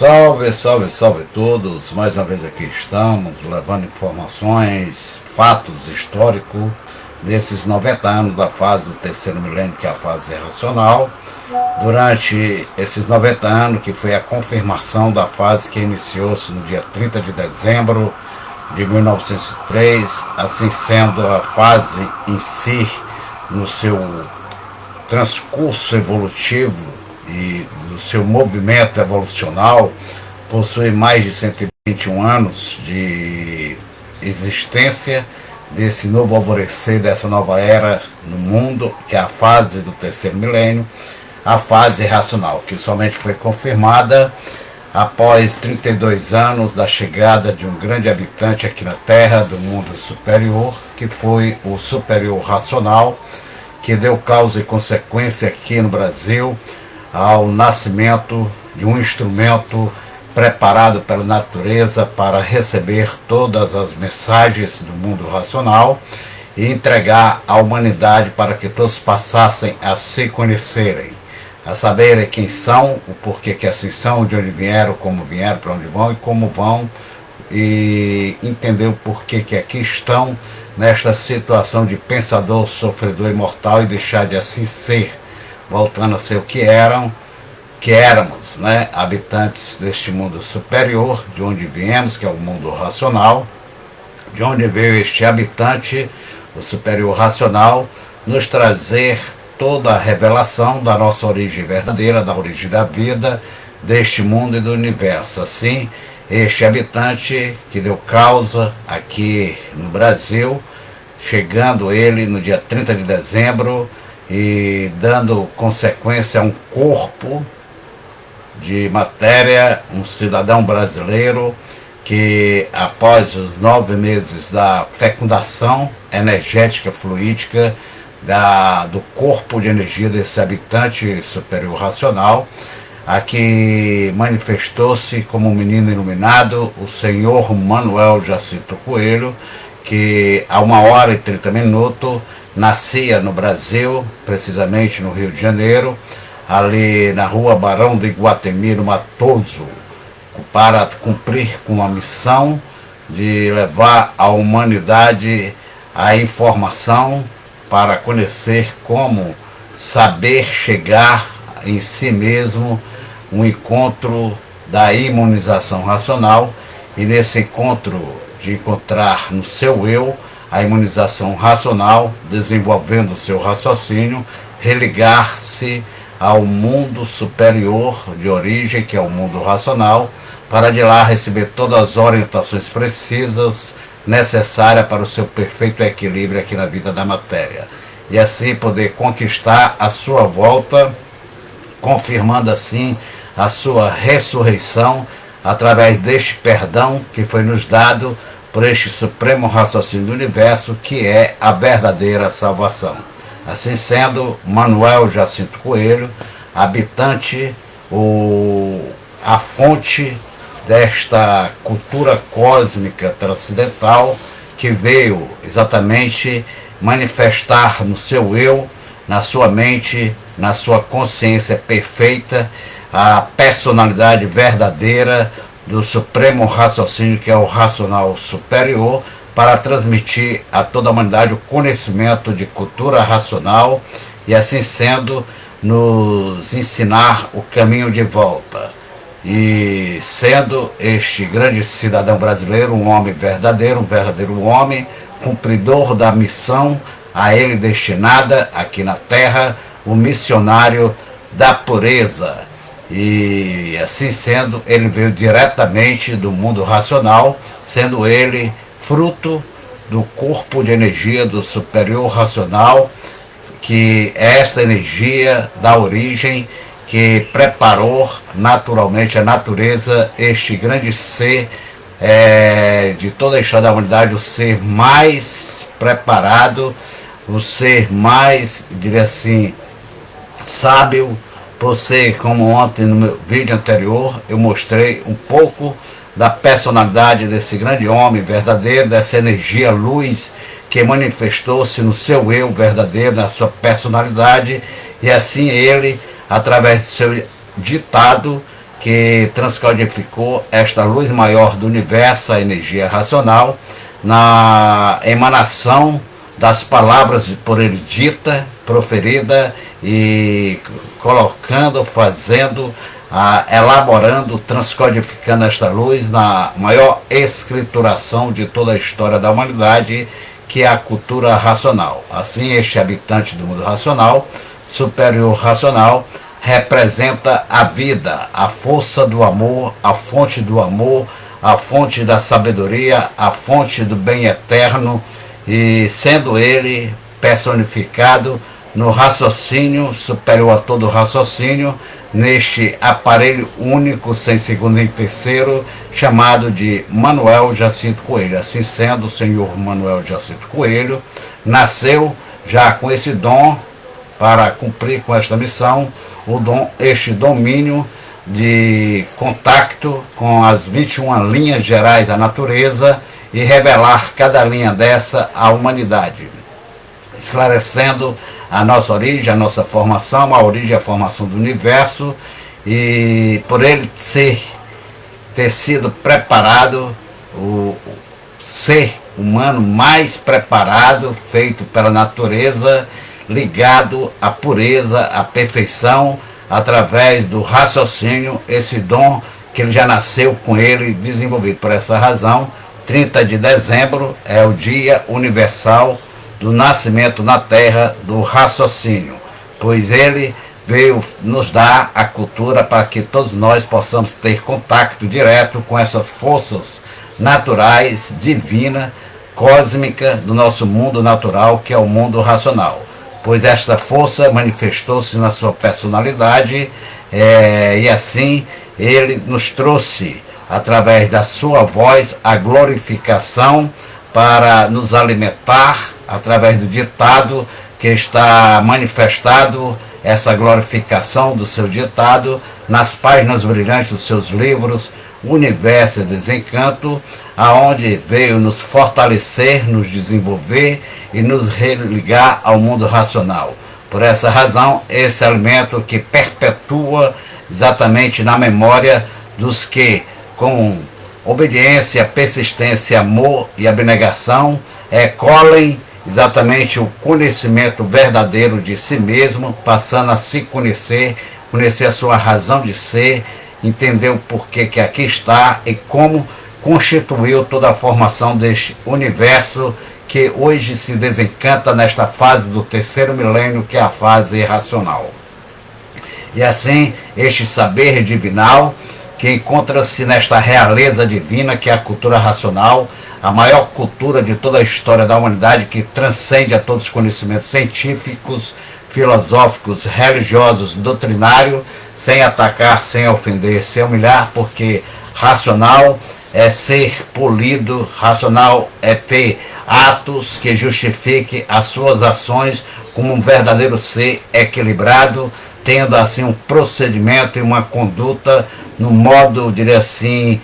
Salve, salve, salve todos! Mais uma vez aqui estamos, levando informações, fatos históricos desses 90 anos da fase do terceiro milênio, que é a fase racional. Durante esses 90 anos, que foi a confirmação da fase que iniciou-se no dia 30 de dezembro de 1903, assim sendo a fase em si, no seu transcurso evolutivo e no seu movimento evolucional, possui mais de 121 anos de existência desse novo alvorecer, dessa nova era no mundo, que é a fase do terceiro milênio, a fase racional, que somente foi confirmada após 32 anos da chegada de um grande habitante aqui na Terra, do mundo superior, que foi o superior racional, que deu causa e consequência aqui no Brasil ao nascimento de um instrumento preparado pela natureza para receber todas as mensagens do mundo racional e entregar à humanidade para que todos passassem a se conhecerem, a saberem quem são, o porquê que assim são, de onde vieram, para onde vão e como vão, e entender o porquê que aqui estão nesta situação de pensador, sofredor e mortal, e deixar de assim ser, voltando a ser o que éramos, né? Habitantes deste mundo superior, de onde viemos, que é o mundo racional, de onde veio este habitante, o superior racional, nos trazer toda a revelação da nossa origem verdadeira, da origem da vida, deste mundo e do universo. Assim, este habitante que deu causa aqui no Brasil, chegando ele no dia 30 de dezembro e dando consequência a um corpo de matéria, um cidadão brasileiro que, após os 9 meses da fecundação energética fluídica do corpo de energia desse habitante superior racional, aqui manifestou-se como um menino iluminado, o senhor Manuel Jacinto Coelho, que a 1h30 nascia no Brasil, precisamente no Rio de Janeiro, ali na rua Barão de Iguatemi, no Matoso, para cumprir com a missão de levar à humanidade a informação para conhecer como saber chegar em si mesmo, um encontro da imunização racional, e nesse encontro de encontrar no seu eu a imunização racional, desenvolvendo o seu raciocínio, religar-se ao mundo superior de origem, que é o mundo racional, para de lá receber todas as orientações precisas, necessárias para o seu perfeito equilíbrio aqui na vida da matéria. E assim poder conquistar a sua volta, confirmando assim a sua ressurreição, através deste perdão que foi nos dado por este supremo raciocínio do universo, que é a verdadeira salvação. Assim sendo, Manuel Jacinto Coelho, habitante, a fonte desta cultura cósmica transcendental, que veio exatamente manifestar no seu eu, na sua mente, na sua consciência perfeita, a personalidade verdadeira do supremo raciocínio, que é o racional superior, para transmitir a toda a humanidade o conhecimento de cultura racional e, assim sendo, nos ensinar o caminho de volta. E sendo este grande cidadão brasileiro um homem verdadeiro, um verdadeiro homem, cumpridor da missão a ele destinada aqui na Terra, o missionário da pureza. E assim sendo, ele veio diretamente do mundo racional, sendo ele fruto do corpo de energia do superior racional, que é essa energia da origem que preparou naturalmente a natureza, este grande ser de toda a história da humanidade, o ser mais preparado, o ser mais, diria assim, sábio, por ser, como ontem no meu vídeo anterior, eu mostrei um pouco da personalidade desse grande homem verdadeiro, dessa energia luz que manifestou-se no seu eu verdadeiro, na sua personalidade, e assim ele, através do seu ditado, que transcodificou esta luz maior do universo, a energia racional, na emanação das palavras por ele dita, proferida e colocando, fazendo, elaborando, transcodificando esta luz na maior escrituração de toda a história da humanidade, que é a cultura racional. Assim, este habitante do mundo racional, superior racional, representa a vida, a força do amor, a fonte do amor, a fonte da sabedoria, a fonte do bem eterno, e sendo ele personificado no raciocínio, superior a todo raciocínio, neste aparelho único, sem segundo nem terceiro, chamado de Manuel Jacinto Coelho. Assim sendo, o senhor Manuel Jacinto Coelho nasceu já com esse dom para cumprir com esta missão, este domínio de contato com as 21 linhas gerais da natureza e revelar cada linha dessa à humanidade, esclarecendo a nossa origem, a nossa formação, a origem e a formação do universo, e por ele ter sido preparado, o ser humano mais preparado, feito pela natureza, ligado à pureza, à perfeição, através do raciocínio, esse dom que ele já nasceu com ele desenvolvido. Por essa razão, 30 de dezembro é o Dia Universal do nascimento na Terra do raciocínio, pois ele veio nos dar a cultura para que todos nós possamos ter contato direto com essas forças naturais, divinas, cósmicas do nosso mundo natural, que é o mundo racional. Pois esta força manifestou-se na sua personalidade, e assim ele nos trouxe, através da sua voz, a glorificação para nos alimentar, através do ditado que está manifestado, essa glorificação do seu ditado, nas páginas brilhantes dos seus livros, Universo e Desencanto, aonde veio nos fortalecer, nos desenvolver e nos religar ao mundo racional. Por essa razão, esse alimento que perpetua exatamente na memória dos que, com obediência, persistência, amor e abnegação, colhem exatamente o conhecimento verdadeiro de si mesmo, passando a se conhecer, conhecer a sua razão de ser, entender o porquê que aqui está e como constituiu toda a formação deste universo que hoje se desencanta nesta fase do terceiro milênio, que é a fase racional. E assim, este saber divinal, que encontra-se nesta realeza divina, que é a cultura racional, a maior cultura de toda a história da humanidade, que transcende a todos os conhecimentos científicos, filosóficos, religiosos, doutrinários, sem atacar, sem ofender, sem humilhar, porque racional é ser polido, racional é ter atos que justifiquem as suas ações como um verdadeiro ser equilibrado, tendo assim um procedimento e uma conduta no modo, diria assim,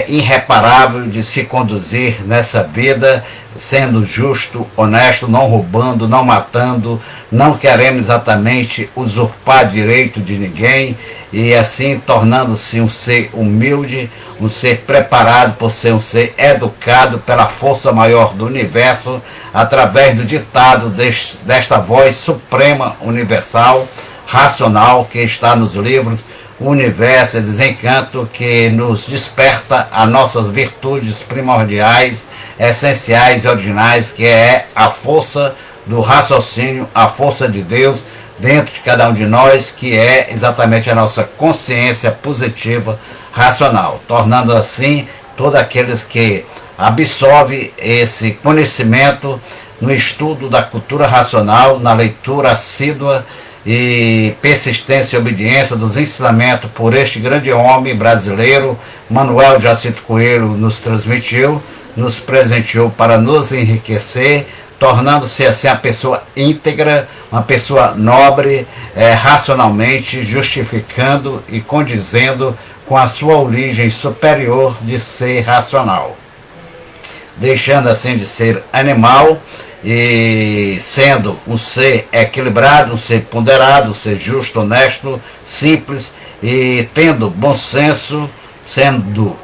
irreparável de se conduzir nessa vida, sendo justo, honesto, não roubando, não matando, não querendo exatamente usurpar direito de ninguém, e assim tornando-se um ser humilde, um ser preparado por ser um ser educado pela força maior do universo, através do ditado desta voz suprema, universal, racional, que está nos livros Universo e Desencanto, que nos desperta a nossas virtudes primordiais, essenciais e originais, que é a força do raciocínio, a força de Deus dentro de cada um de nós, que é exatamente a nossa consciência positiva racional, tornando assim todos aqueles que absorvem esse conhecimento no estudo da cultura racional, na leitura assídua e persistência e obediência dos ensinamentos por este grande homem brasileiro, Manuel Jacinto Coelho, nos transmitiu, nos presenteou para nos enriquecer, tornando-se assim a pessoa íntegra, uma pessoa nobre, racionalmente, justificando e condizendo com a sua origem superior de ser racional, deixando assim de ser animal e sendo um ser equilibrado, um ser ponderado, um ser justo, honesto, simples e tendo bom senso, sendo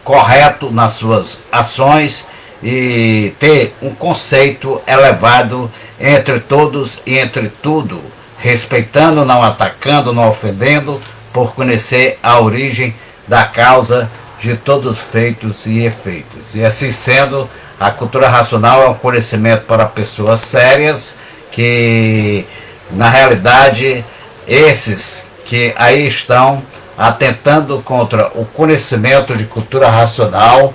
correto nas suas ações e ter um conceito elevado entre todos e entre tudo, respeitando, não atacando, não ofendendo, por conhecer a origem da causa de todos os feitos e efeitos. E assim sendo, a cultura racional é um conhecimento para pessoas sérias, que na realidade esses que aí estão atentando contra o conhecimento de cultura racional,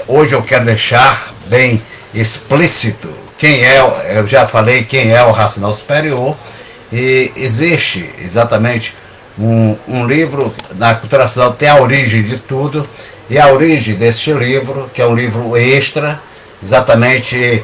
hoje eu quero deixar bem explícito quem é, eu já falei quem é o racional superior, e existe exatamente um livro na cultura racional, tem a origem de tudo, e a origem deste livro, que é um livro extra, exatamente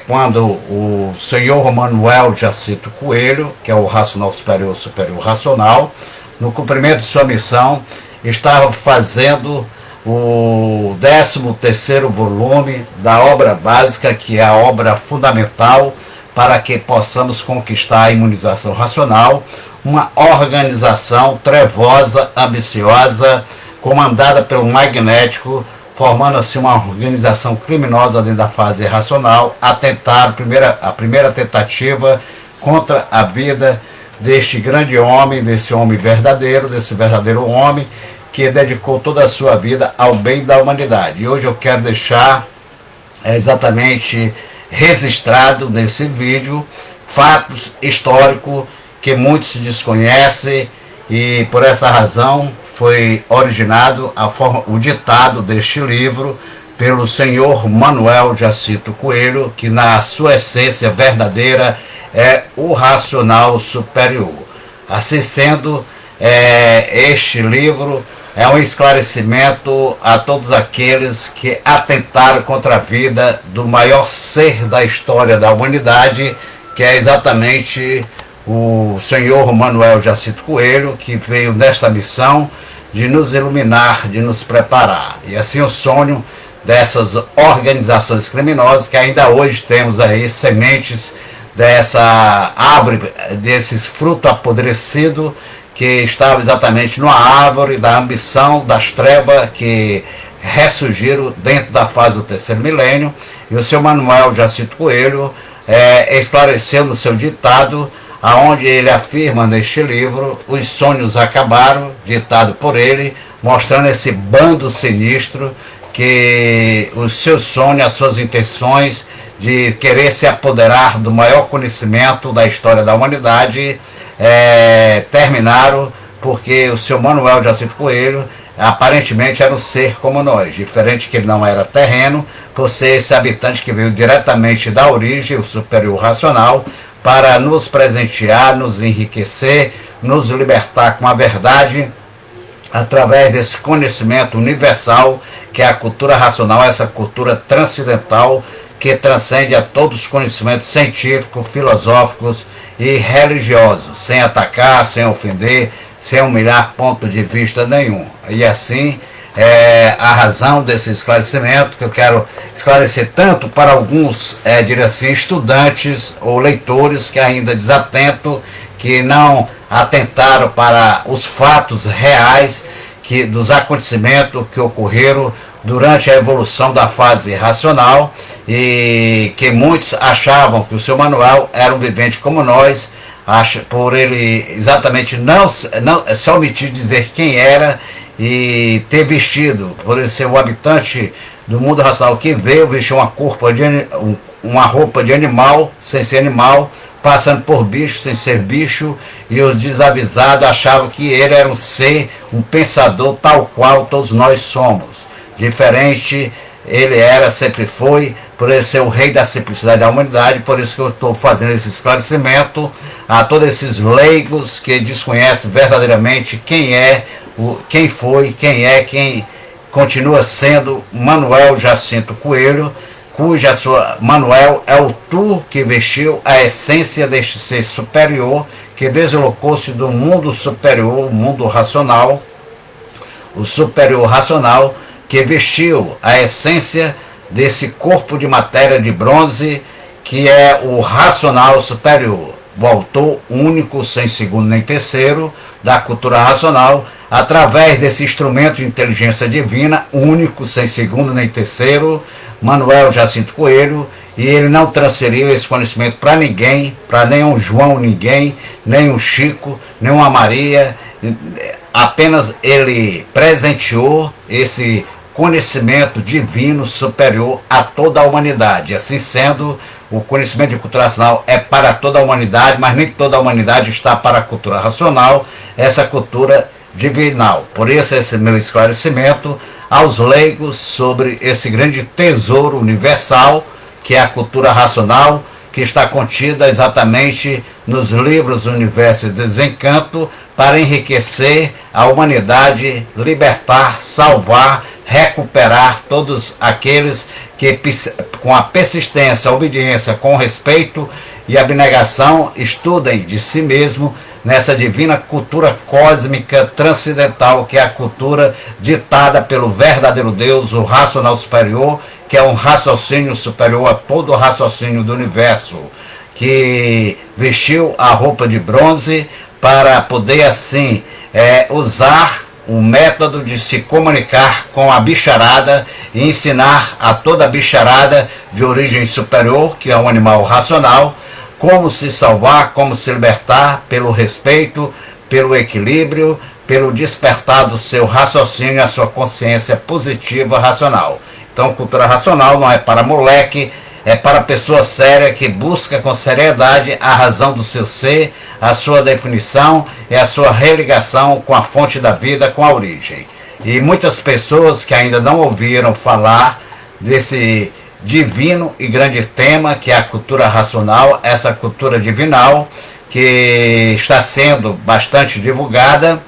quando o senhor Manuel Jacinto Coelho, que é o racional superior, superior racional, no cumprimento de sua missão, estava fazendo o 13º volume da obra básica, que é a obra fundamental para que possamos conquistar a imunização racional, uma organização trevosa, ambiciosa, comandada pelo magnético, formando assim uma organização criminosa dentro da fase racional, a tentar a primeira tentativa contra a vida deste grande homem, desse homem verdadeiro, desse verdadeiro homem que dedicou toda a sua vida ao bem da humanidade. E hoje eu quero deixar exatamente registrado nesse vídeo fatos históricos que muitos desconhecem, e por essa razão foi originado o ditado deste livro pelo senhor Manuel Jacinto Coelho, que na sua essência verdadeira é o racional superior. Assim sendo, este livro é um esclarecimento a todos aqueles que atentaram contra a vida do maior ser da história da humanidade, que é exatamente o senhor Manuel Jacinto Coelho, que veio nesta missão de nos iluminar, de nos preparar. E assim o sonho dessas organizações criminosas, que ainda hoje temos aí sementes dessa árvore, desses frutos apodrecidos, que estava exatamente numa árvore da ambição, das trevas, que ressurgiram dentro da fase do terceiro milênio. E o seu Manuel Jacinto Coelho esclareceu no seu ditado, aonde ele afirma neste livro: os sonhos acabaram, ditado por ele, mostrando esse bando sinistro, que os seus sonhos, as suas intenções de querer se apoderar do maior conhecimento da história da humanidade terminaram, porque o seu Manuel Jacinto Coelho aparentemente era um ser como nós, diferente que ele não era terreno, por ser esse habitante que veio diretamente da origem, o superior racional, para nos presentear, nos enriquecer, nos libertar com a verdade, através desse conhecimento universal, que é a cultura racional, essa cultura transcendental, que transcende a todos os conhecimentos científicos, filosóficos e religiosos, sem atacar, sem ofender, sem humilhar ponto de vista nenhum. E assim, a razão desse esclarecimento, que eu quero esclarecer tanto para alguns, diria assim, estudantes ou leitores que ainda desatentam, que não atentaram para os fatos reais dos acontecimentos que ocorreram durante a evolução da fase racional, e que muitos achavam que o seu Manuel era um vivente como nós, por ele exatamente não se omitir de dizer quem era, e ter vestido, por ele ser o habitante do mundo racional que veio, vestir uma roupa de animal, sem ser animal, passando por bicho, sem ser bicho, e os desavisados achavam que ele era um ser, um pensador tal qual todos nós somos. Diferente, ele era, sempre foi, por ele ser o rei da simplicidade da humanidade. Por isso que eu estou fazendo esse esclarecimento a todos esses leigos que desconhecem verdadeiramente quem foi, quem continua sendo Manuel Jacinto Coelho, cuja Manuel é o tu que vestiu a essência deste ser superior, que deslocou-se do mundo superior, o mundo racional, o superior racional, que vestiu a essência desse corpo de matéria de bronze, que é o racional superior. o autor único, sem segundo nem terceiro, da cultura racional, através desse instrumento de inteligência divina, único, sem segundo nem terceiro, Manuel Jacinto Coelho, e ele não transferiu esse conhecimento para ninguém, para nenhum João ninguém, nem um Chico, nem uma Maria, apenas ele presenteou esse conhecimento divino superior a toda a humanidade. Assim sendo, o conhecimento de cultura racional é para toda a humanidade, mas nem toda a humanidade está para a cultura racional, essa cultura divinal. Por isso, esse meu esclarecimento aos leigos sobre esse grande tesouro universal, que é a cultura racional, que está contida exatamente nos livros Universo e Desencanto, para enriquecer a humanidade, libertar, salvar, recuperar todos aqueles que, com a persistência, a obediência, com respeito e abnegação, estudem de si mesmo nessa divina cultura cósmica transcendental, que é a cultura ditada pelo verdadeiro Deus, o racional superior, que é um raciocínio superior a todo o raciocínio do universo, que vestiu a roupa de bronze para poder assim usar o método de se comunicar com a bicharada e ensinar a toda a bicharada de origem superior, que é um animal racional, como se salvar, como se libertar pelo respeito, pelo equilíbrio, pelo despertar do seu raciocínio e a sua consciência positiva racional. Então, cultura racional não é para moleque, é para pessoa séria que busca com seriedade a razão do seu ser, a sua definição e a sua religação com a fonte da vida, com a origem. E muitas pessoas que ainda não ouviram falar desse divino e grande tema que é a cultura racional, essa cultura divinal que está sendo bastante divulgada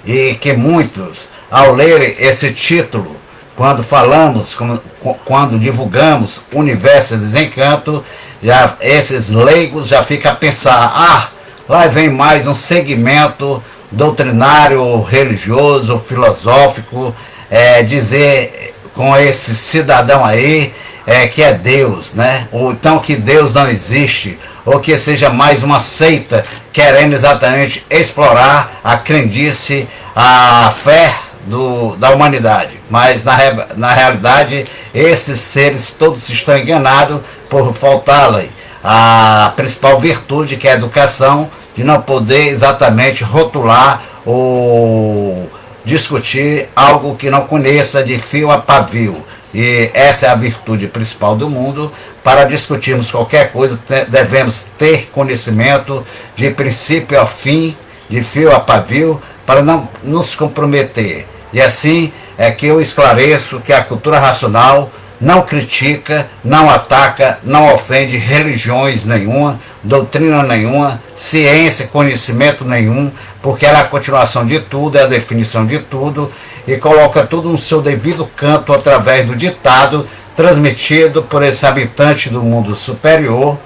e que muitos, ao lerem esse título, quando falamos, quando divulgamos Universo e Desencanto, já, esses leigos já ficam a pensar, lá vem mais um segmento doutrinário, religioso, filosófico, dizer com esse cidadão aí que é Deus, né? Ou então que Deus não existe, ou que seja mais uma seita querendo exatamente explorar a crendice, a fé da humanidade. Mas na realidade esses seres todos estão enganados por faltar-lhe a principal virtude, que é a educação, de não poder exatamente rotular ou discutir algo que não conheça de fio a pavio. E essa é a virtude principal do mundo. Para discutirmos qualquer coisa, devemos ter conhecimento de princípio a fim, de fio a pavio, para não nos comprometer. E assim é que eu esclareço que a cultura racional não critica, não ataca, não ofende religiões nenhuma, doutrina nenhuma, ciência, conhecimento nenhum, porque ela é a continuação de tudo, é a definição de tudo, e coloca tudo no seu devido canto através do ditado transmitido por esse habitante do mundo superior,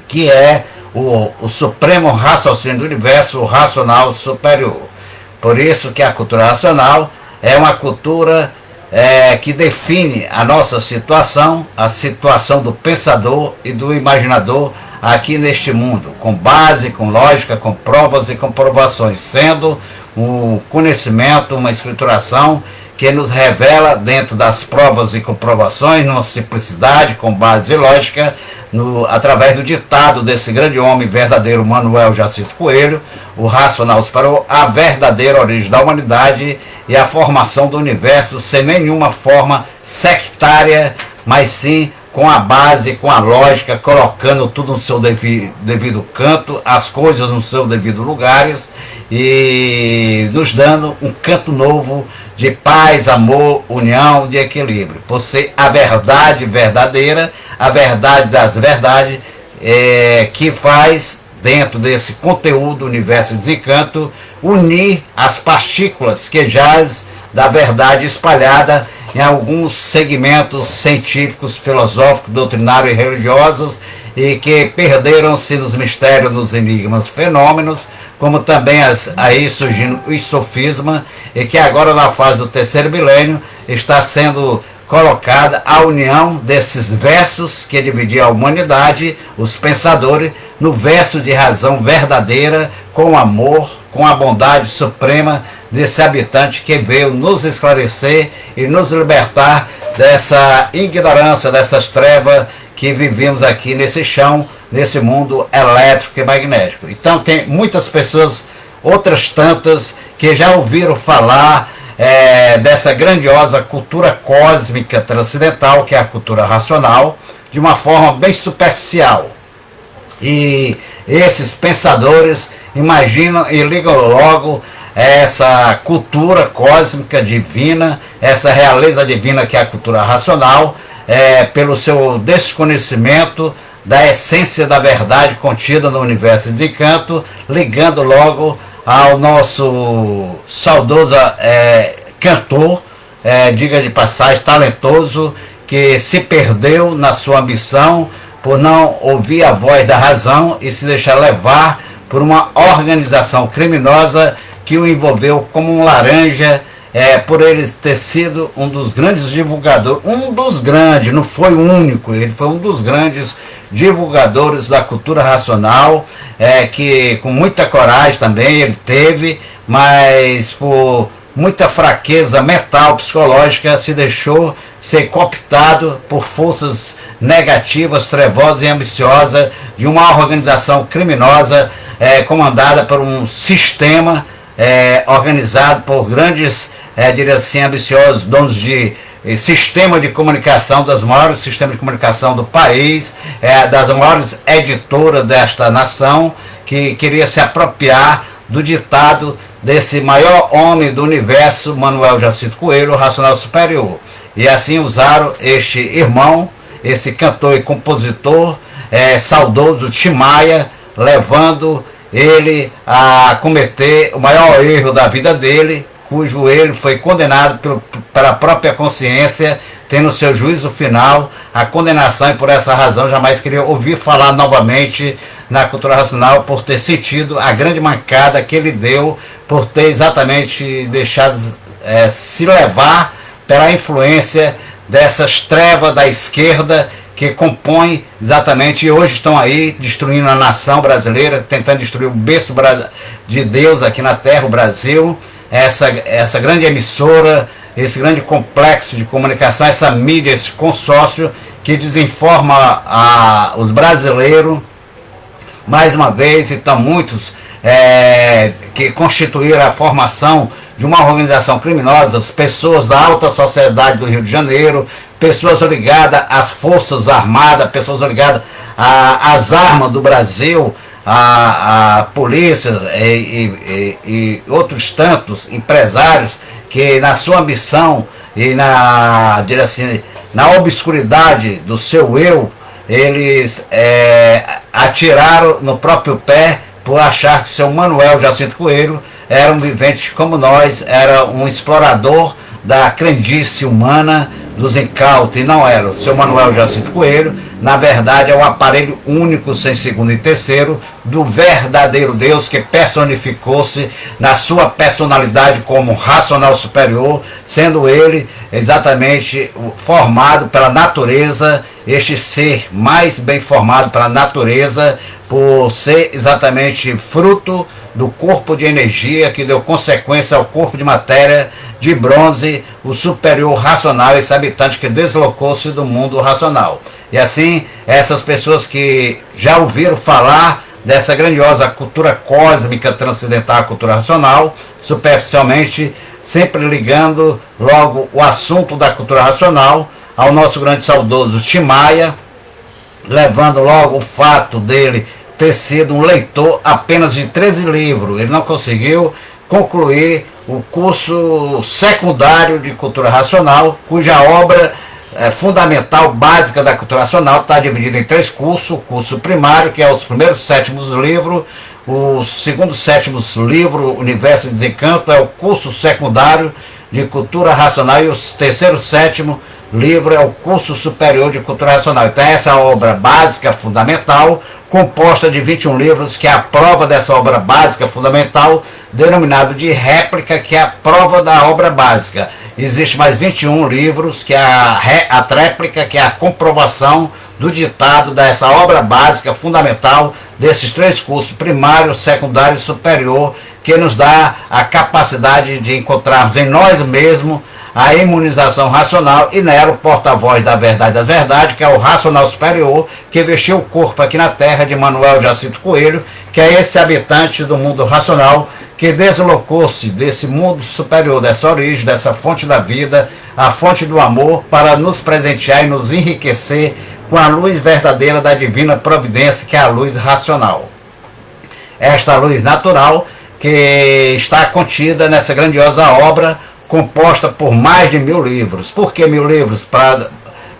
que é o supremo raciocínio do universo, o racional superior. Por isso que a cultura racional é uma cultura que define a nossa situação, a situação do pensador e do imaginador aqui neste mundo, com base, com lógica, com provas e comprovações, sendo um conhecimento, uma escrituração que nos revela dentro das provas e comprovações, numa simplicidade, com base lógica, através do ditado desse grande homem verdadeiro, Manuel Jacinto Coelho, o racional superior, a verdadeira origem da humanidade e a formação do universo sem nenhuma forma sectária, mas sim com a base, com a lógica, colocando tudo no seu devido canto, as coisas no seu devido lugares e nos dando um canto novo de paz, amor, união, de equilíbrio, por ser a verdade verdadeira, a verdade das verdades, que faz, dentro desse conteúdo Universo e Desencanto, unir as partículas que jaz da verdade espalhada em alguns segmentos científicos, filosóficos, doutrinários e religiosos, e que perderam-se nos mistérios, nos enigmas, fenômenos, como também aí surgindo o sofisma, e que agora na fase do terceiro milênio está sendo colocada a união desses versos que dividiam a humanidade, os pensadores, no verso de razão verdadeira, com amor, com a bondade suprema desse habitante que veio nos esclarecer e nos libertar dessa ignorância, dessas trevas que vivemos aqui nesse chão, nesse mundo elétrico e magnético. Então tem muitas pessoas, outras tantas, que já ouviram falar dessa grandiosa cultura cósmica transcendental, que é a cultura racional, de uma forma bem superficial. E esses pensadores imaginam e ligam logo essa cultura cósmica divina, essa realeza divina que é a cultura racional, pelo seu desconhecimento da essência da verdade contida no universo de encanto, ligando logo ao nosso saudoso cantor, diga de passagem, talentoso, que se perdeu na sua ambição por não ouvir a voz da razão e se deixar levar por uma organização criminosa que o envolveu como um laranja, por ele ter sido um dos grandes divulgadores, não foi o único, ele foi um dos grandes divulgadores da cultura racional, que com muita coragem também ele teve, mas por muita fraqueza mental, psicológica, se deixou ser cooptado por forças negativas, trevosas e ambiciosas de uma organização criminosa, comandada por um sistema organizado por grandes, diria assim, ambiciosos donos de sistema de comunicação, dos maiores sistemas de comunicação do país, das maiores editoras desta nação, que queria se apropriar do ditado desse maior homem do universo, Manuel Jacinto Coelho, o Racional Superior. E assim usaram este irmão, esse cantor e compositor, saudoso Tim Maia, levando ele a cometer o maior erro da vida dele, cujo ele foi condenado pela própria consciência, tendo seu juízo final, a condenação, e por essa razão jamais queria ouvir falar novamente na cultura racional, por ter sentido a grande mancada que ele deu, por ter exatamente deixado se levar pela influência dessas trevas da esquerda que compõem exatamente, e hoje estão aí destruindo a nação brasileira, tentando destruir o berço de Deus aqui na terra, o Brasil, essa grande emissora, esse grande complexo de comunicação, essa mídia, esse consórcio que desinforma os brasileiros, mais uma vez. Então muitos que constituíram a formação de uma organização criminosa, pessoas da alta sociedade do Rio de Janeiro, pessoas ligadas às forças armadas, pessoas ligadas às armas do Brasil, a polícia e outros tantos empresários que na sua ambição e na obscuridade do seu eu, eles atiraram no próprio pé por achar que seu Manuel Jacinto Coelho era um vivente como nós, era um explorador da crendice humana, dos incautos, e não era. O seu Manuel Jacinto Coelho, na verdade, é o aparelho único, sem segundo e terceiro, do verdadeiro Deus que personificou-se na sua personalidade como racional superior, sendo ele exatamente formado pela natureza, este ser mais bem formado pela natureza, por ser exatamente fruto do corpo de energia que deu consequência ao corpo de matéria de bronze, o superior racional, esse habitante que deslocou-se do mundo racional. E assim, essas pessoas que já ouviram falar dessa grandiosa cultura cósmica transcendental, cultura racional, superficialmente, sempre ligando logo o assunto da cultura racional ao nosso grande saudoso Tim Maia, levando logo o fato dele ter sido um leitor apenas de 13 livros. Ele não conseguiu concluir o curso secundário de cultura racional, cuja obra fundamental, básica da cultura racional, está dividida em 3 cursos. O curso primário, que é os primeiros 7 livros, o segundo 7 livro, Universo de Desencanto, é o curso secundário de cultura racional, e o terceiro 7 livro é o curso superior de cultura racional. Então essa obra básica, fundamental, composta de 21 livros, que é a prova dessa obra básica fundamental, denominado de réplica, que é a prova da obra básica. Existem mais 21 livros, que é a tréplica, que é a comprovação do ditado dessa obra básica, fundamental, desses 3 cursos, primário, secundário e superior, que nos dá a capacidade de encontrarmos em nós mesmos a imunização racional, e nela o porta-voz da verdade das verdades, que é o racional superior, que vestiu o corpo aqui na Terra, de Manuel Jacinto Coelho, que é esse habitante do mundo racional, que deslocou-se desse mundo superior, dessa origem, dessa fonte da vida, a fonte do amor, para nos presentear e nos enriquecer com a luz verdadeira da divina providência, que é a luz racional. Esta luz natural que está contida nessa grandiosa obra, composta por mais de 1000 livros. Por que 1000 livros? Para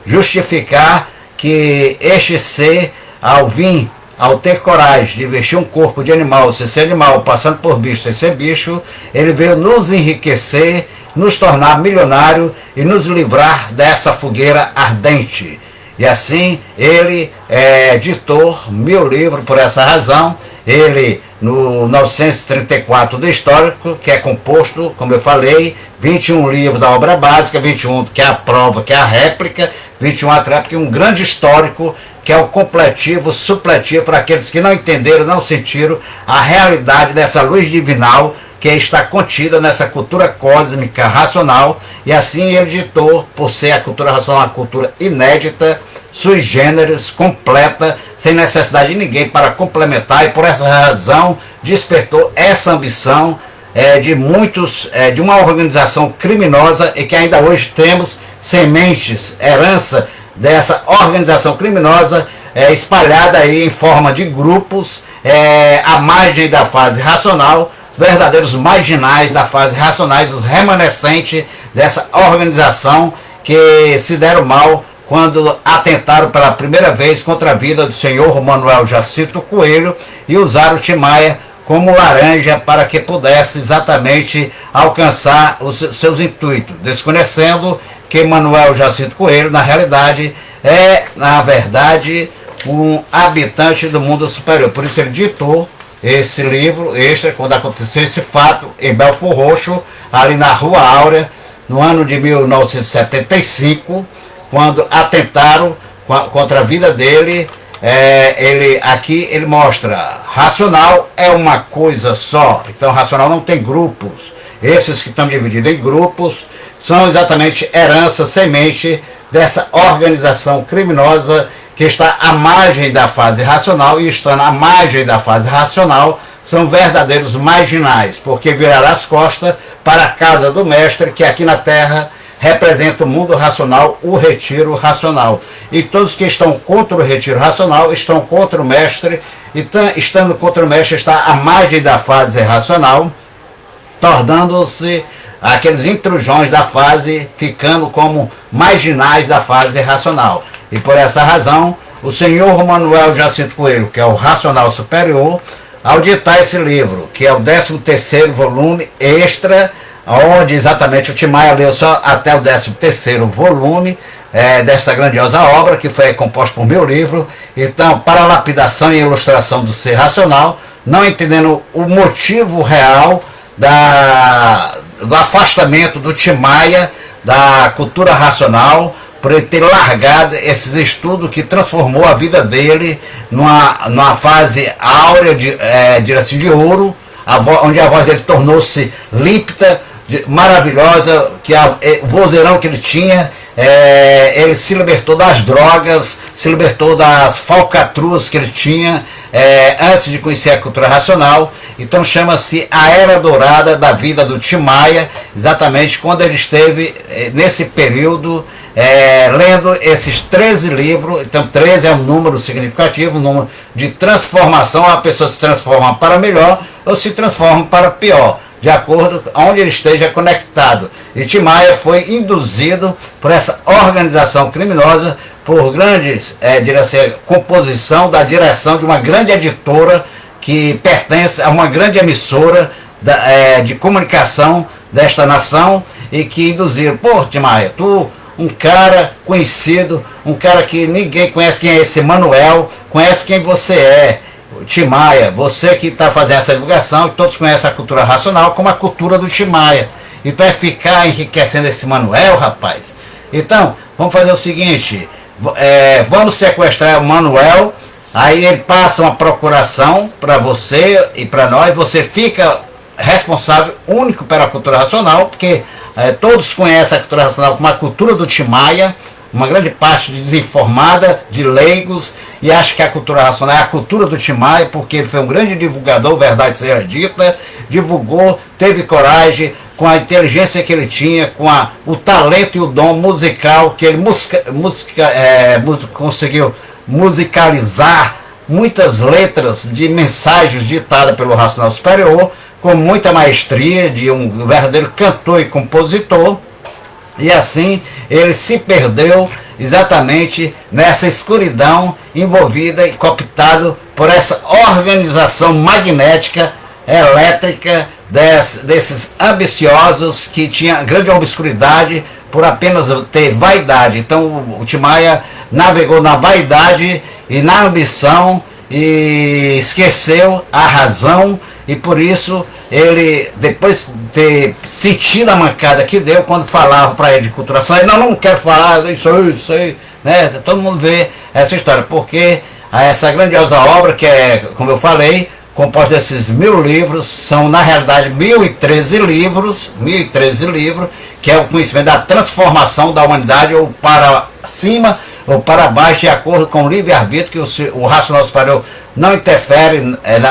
justificar que este ser, ao ter coragem de vestir um corpo de animal, sem ser animal, passando por bicho, sem ser bicho, ele veio nos enriquecer, nos tornar milionário e nos livrar dessa fogueira ardente. E assim ele ditou 1000 livros. Por essa razão, ele, no 934 do Histórico, que é composto, como eu falei, 21 livros da obra básica, 21 que é a prova, que é a réplica, 21 a tréplica, e um grande histórico, que é o completivo, supletivo, para aqueles que não entenderam, não sentiram a realidade dessa luz divinal, que está contida nessa cultura cósmica racional. E assim ele ditou, por ser a cultura racional uma cultura inédita, sui generis, completa, sem necessidade de ninguém para complementar, e por essa razão despertou essa ambição de uma organização criminosa, e que ainda hoje temos sementes, herança dessa organização criminosa espalhada aí em forma de grupos, à margem da fase racional, verdadeiros marginais da fase racionais, os remanescentes dessa organização, que se deram mal quando atentaram pela primeira vez contra a vida do senhor Manuel Jacinto Coelho e usaram o Timaya como laranja para que pudesse exatamente alcançar os seus intuitos, desconhecendo que Manuel Jacinto Coelho, na realidade, na verdade, um habitante do mundo superior. Por isso ele ditou esse livro extra, quando aconteceu esse fato, em Belfor Roxo, ali na Rua Áurea, no ano de 1975, quando atentaram contra a vida dele. Ele mostra, racional é uma coisa só. Então racional não tem grupos. Esses que estão divididos em grupos são exatamente herança, semente dessa organização criminosa que está à margem da fase racional, e estando à margem da fase racional são verdadeiros marginais, porque viraram as costas para a casa do mestre, que aqui na Terra representa o mundo racional, o retiro racional. E todos que estão contra o retiro racional estão contra o mestre, e estando contra o mestre está à margem da fase racional, tornando-se aqueles intrusões da fase, ficando como marginais da fase racional. E por essa razão, o senhor Manuel Jacinto Coelho, que é o racional superior, ao ditar esse livro, que é o 13º volume extra, onde exatamente o Timaya leu só até o 13º volume dessa grandiosa obra, que foi composta por 1000 livros. Então, para a lapidação e ilustração do ser racional, não entendendo o motivo real do afastamento do Timaya da cultura racional, por ele ter largado esses estudos que transformou a vida dele numa fase áurea de ouro, onde a voz dele tornou-se límpida, maravilhosa, que o vozeirão que ele tinha, ele se libertou das drogas, se libertou das falcatruas que ele tinha antes de conhecer a cultura racional. Então chama-se a Era Dourada da vida do Timaya, exatamente quando ele esteve nesse período lendo esses 13 livros. Então 13 é um número significativo, um número de transformação. A pessoa se transforma para melhor ou se transforma para pior, de acordo com onde ele esteja conectado. E Timaya foi induzido por essa organização criminosa, por grandes composição da direção de uma grande editora que pertence a uma grande emissora de comunicação desta nação, e que induziram: pô, Timaya, tu, um cara conhecido, um cara que ninguém conhece quem é esse Manuel, conhece quem você é, Timaya, você que está fazendo essa divulgação, e todos conhecem a cultura racional como a cultura do Timaya. e tu vai ficar enriquecendo esse Manuel, rapaz. Então, vamos fazer o seguinte, vamos sequestrar o Manuel, aí ele passa uma procuração para você e para nós, você fica responsável único pela cultura racional, porque todos conhecem a cultura racional como a cultura do Tim Maia, uma grande parte desinformada, de leigos, e acha que a cultura racional é a cultura do Tim Maia, porque ele foi um grande divulgador, verdade seja dita, divulgou, teve coragem, com a inteligência que ele tinha, com o talento e o dom musical, que ele conseguiu musicalizar muitas letras de mensagens ditadas pelo Racional Superior, com muita maestria, de um verdadeiro cantor e compositor. E assim ele se perdeu exatamente nessa escuridão envolvida e cooptado por essa organização magnética, elétrica, desses ambiciosos que tinha grande obscuridade por apenas ter vaidade. Então o Tim Maia navegou na vaidade e na ambição e esqueceu a razão, e por isso ele, depois de ter sentido a mancada que deu, quando falava para ele de cultura racional, ele não quero falar, isso aí, né? Todo mundo vê essa história, porque essa grandiosa obra, que é, como eu falei, composta desses 1000 livros, são na realidade 1013 livros, que é o conhecimento da transformação da humanidade, ou para cima ou para baixo, de acordo com o livre-arbítrio, que o Racional Superior não interfere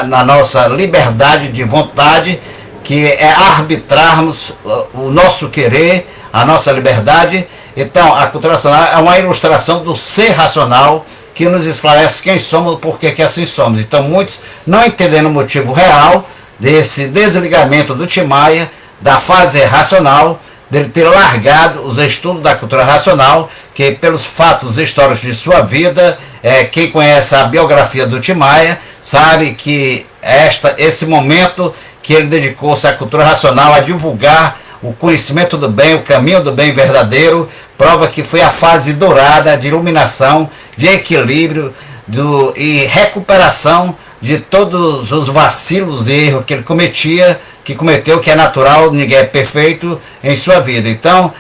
na nossa liberdade de vontade, que é arbitrarmos o nosso querer, a nossa liberdade. Então, a cultura racional é uma ilustração do ser racional, que nos esclarece quem somos e por que assim somos. Então, muitos não entendendo o motivo real desse desligamento do Tim Maia, da fase racional, dele ter largado os estudos da cultura racional, que pelos fatos históricos de sua vida, quem conhece a biografia do Tim Maia sabe que esse momento que ele dedicou-se à cultura racional, a divulgar o conhecimento do bem, o caminho do bem verdadeiro, prova que foi a fase dourada de iluminação, de equilíbrio e recuperação de todos os vacilos e erros que ele cometeu, que é natural, ninguém é perfeito em sua vida. Então,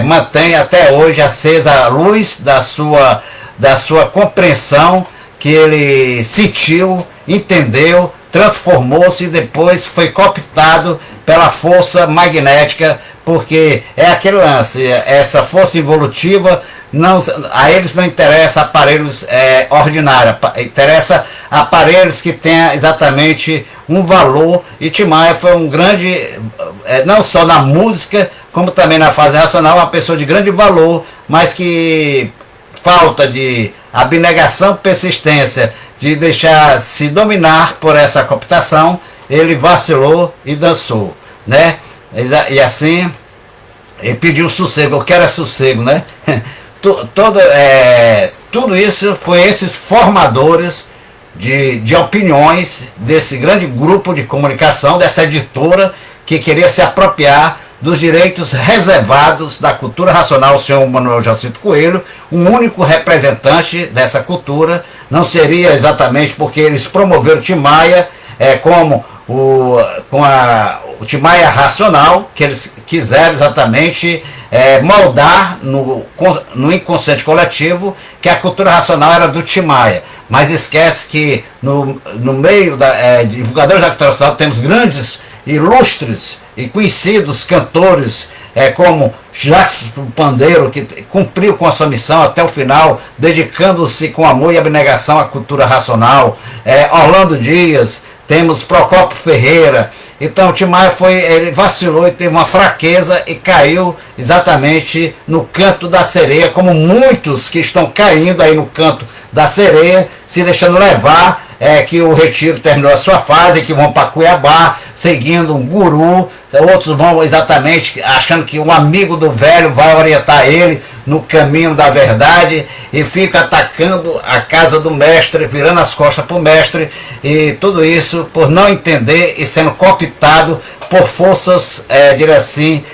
mantém até hoje acesa a luz da sua compreensão, que ele sentiu, entendeu, transformou-se e depois foi cooptado pela força magnética, porque é aquele lance, essa força evolutiva, a eles não interessa aparelhos ordinários, interessa aparelhos que tenham exatamente um valor, e Tim Maia foi um grande, não só na música, como também na fase racional, uma pessoa de grande valor, mas que falta de abnegação, persistência, de deixar se dominar por essa cooptação, ele vacilou e dançou, né? E assim, ele pediu sossego, eu quero sossego, né? Tudo isso foi esses formadores de opiniões desse grande grupo de comunicação, dessa editora que queria se apropriar dos direitos reservados da cultura racional. O senhor Manuel Jacinto Coelho, um único representante dessa cultura, não seria exatamente porque eles promoveram o Tim Maia como o Tim Maia racional, que eles quiseram exatamente moldar no inconsciente coletivo que a cultura racional era do Tim Maia. Mas esquece que no meio divulgadores da cultura racional temos grandes, ilustres e conhecidos cantores, como Jacques Pandeiro, que cumpriu com a sua missão até o final, dedicando-se com amor e abnegação à cultura racional. Orlando Dias, temos Procópio Ferreira. Então o Tim Maia ele vacilou e teve uma fraqueza e caiu exatamente no canto da sereia, como muitos que estão caindo aí no canto da sereia, se deixando levar, que o retiro terminou a sua fase, que vão para Cuiabá, seguindo um guru, outros vão exatamente achando que um amigo do velho vai orientar ele no caminho da verdade, e fica atacando a casa do mestre, virando as costas para o mestre, e tudo isso por não entender e sendo cooptado por forças, diria assim,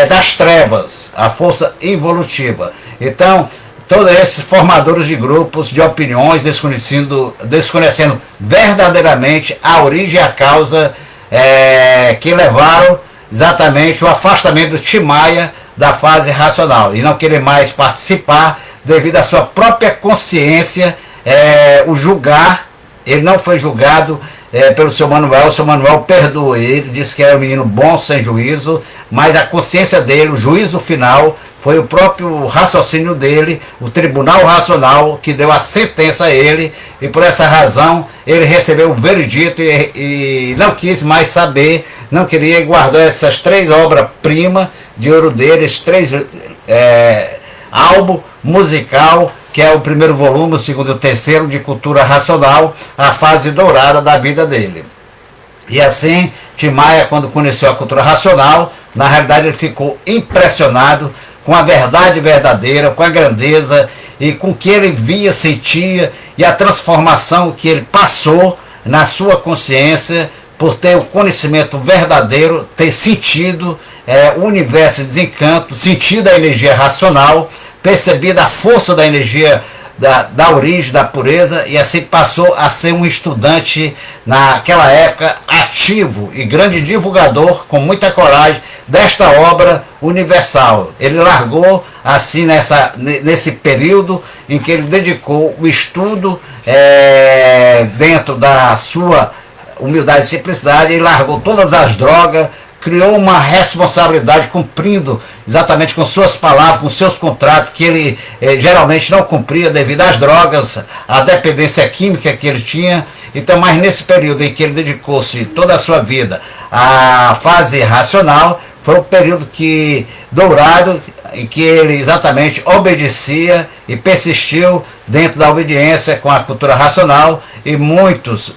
das trevas, a força involutiva. Então, todos esses formadores de grupos, de opiniões, desconhecendo verdadeiramente a origem e a causa que levaram exatamente o afastamento do Tim Maia da fase racional e não querer mais participar devido à sua própria consciência, o julgar. Ele não foi julgado pelo seu Manuel. O seu Manuel perdoou ele, disse que era um menino bom, sem juízo, mas a consciência dele, o juízo final, foi o próprio raciocínio dele, o tribunal racional, que deu a sentença a ele, e por essa razão ele recebeu o veredito e não quis mais saber, não queria, e guardou essas 3 obras-primas de ouro dele, esses 3 álbum musical, que é o primeiro volume, o segundo e o terceiro, de cultura racional, a fase dourada da vida dele. E assim, Tim Maia, quando conheceu a cultura racional, na realidade ele ficou impressionado com a verdade verdadeira, com a grandeza e com o que ele via, sentia e a transformação que ele passou na sua consciência por ter o conhecimento verdadeiro, ter sentido o universo de desencanto, sentido a energia racional, percebido a força da energia da origem, da pureza, e assim passou a ser um estudante, naquela época, ativo e grande divulgador, com muita coragem, desta obra universal. Ele largou, assim, nesse período em que ele dedicou o estudo dentro da sua humildade e simplicidade, ele largou todas as drogas, criou uma responsabilidade cumprindo exatamente com suas palavras, com seus contratos, que ele geralmente não cumpria devido às drogas, à dependência química que ele tinha. Então, mas nesse período em que ele dedicou-se toda a sua vida à fase racional, foi um período dourado, em que ele exatamente obedecia e persistiu dentro da obediência com a cultura racional, e muitos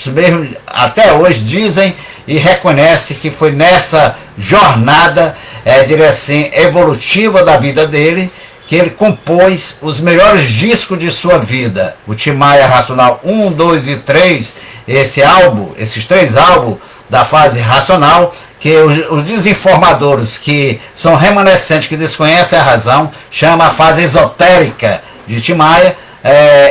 mesmo até hoje dizem e reconhecem que foi nessa jornada, diria assim, evolutiva da vida dele, que ele compôs os melhores discos de sua vida. O Tim Maia Racional 1, 2 e 3, esses 3 álbuns da fase racional, que os desinformadores que são remanescentes, que desconhecem a razão, chama a fase esotérica de Tim Maia.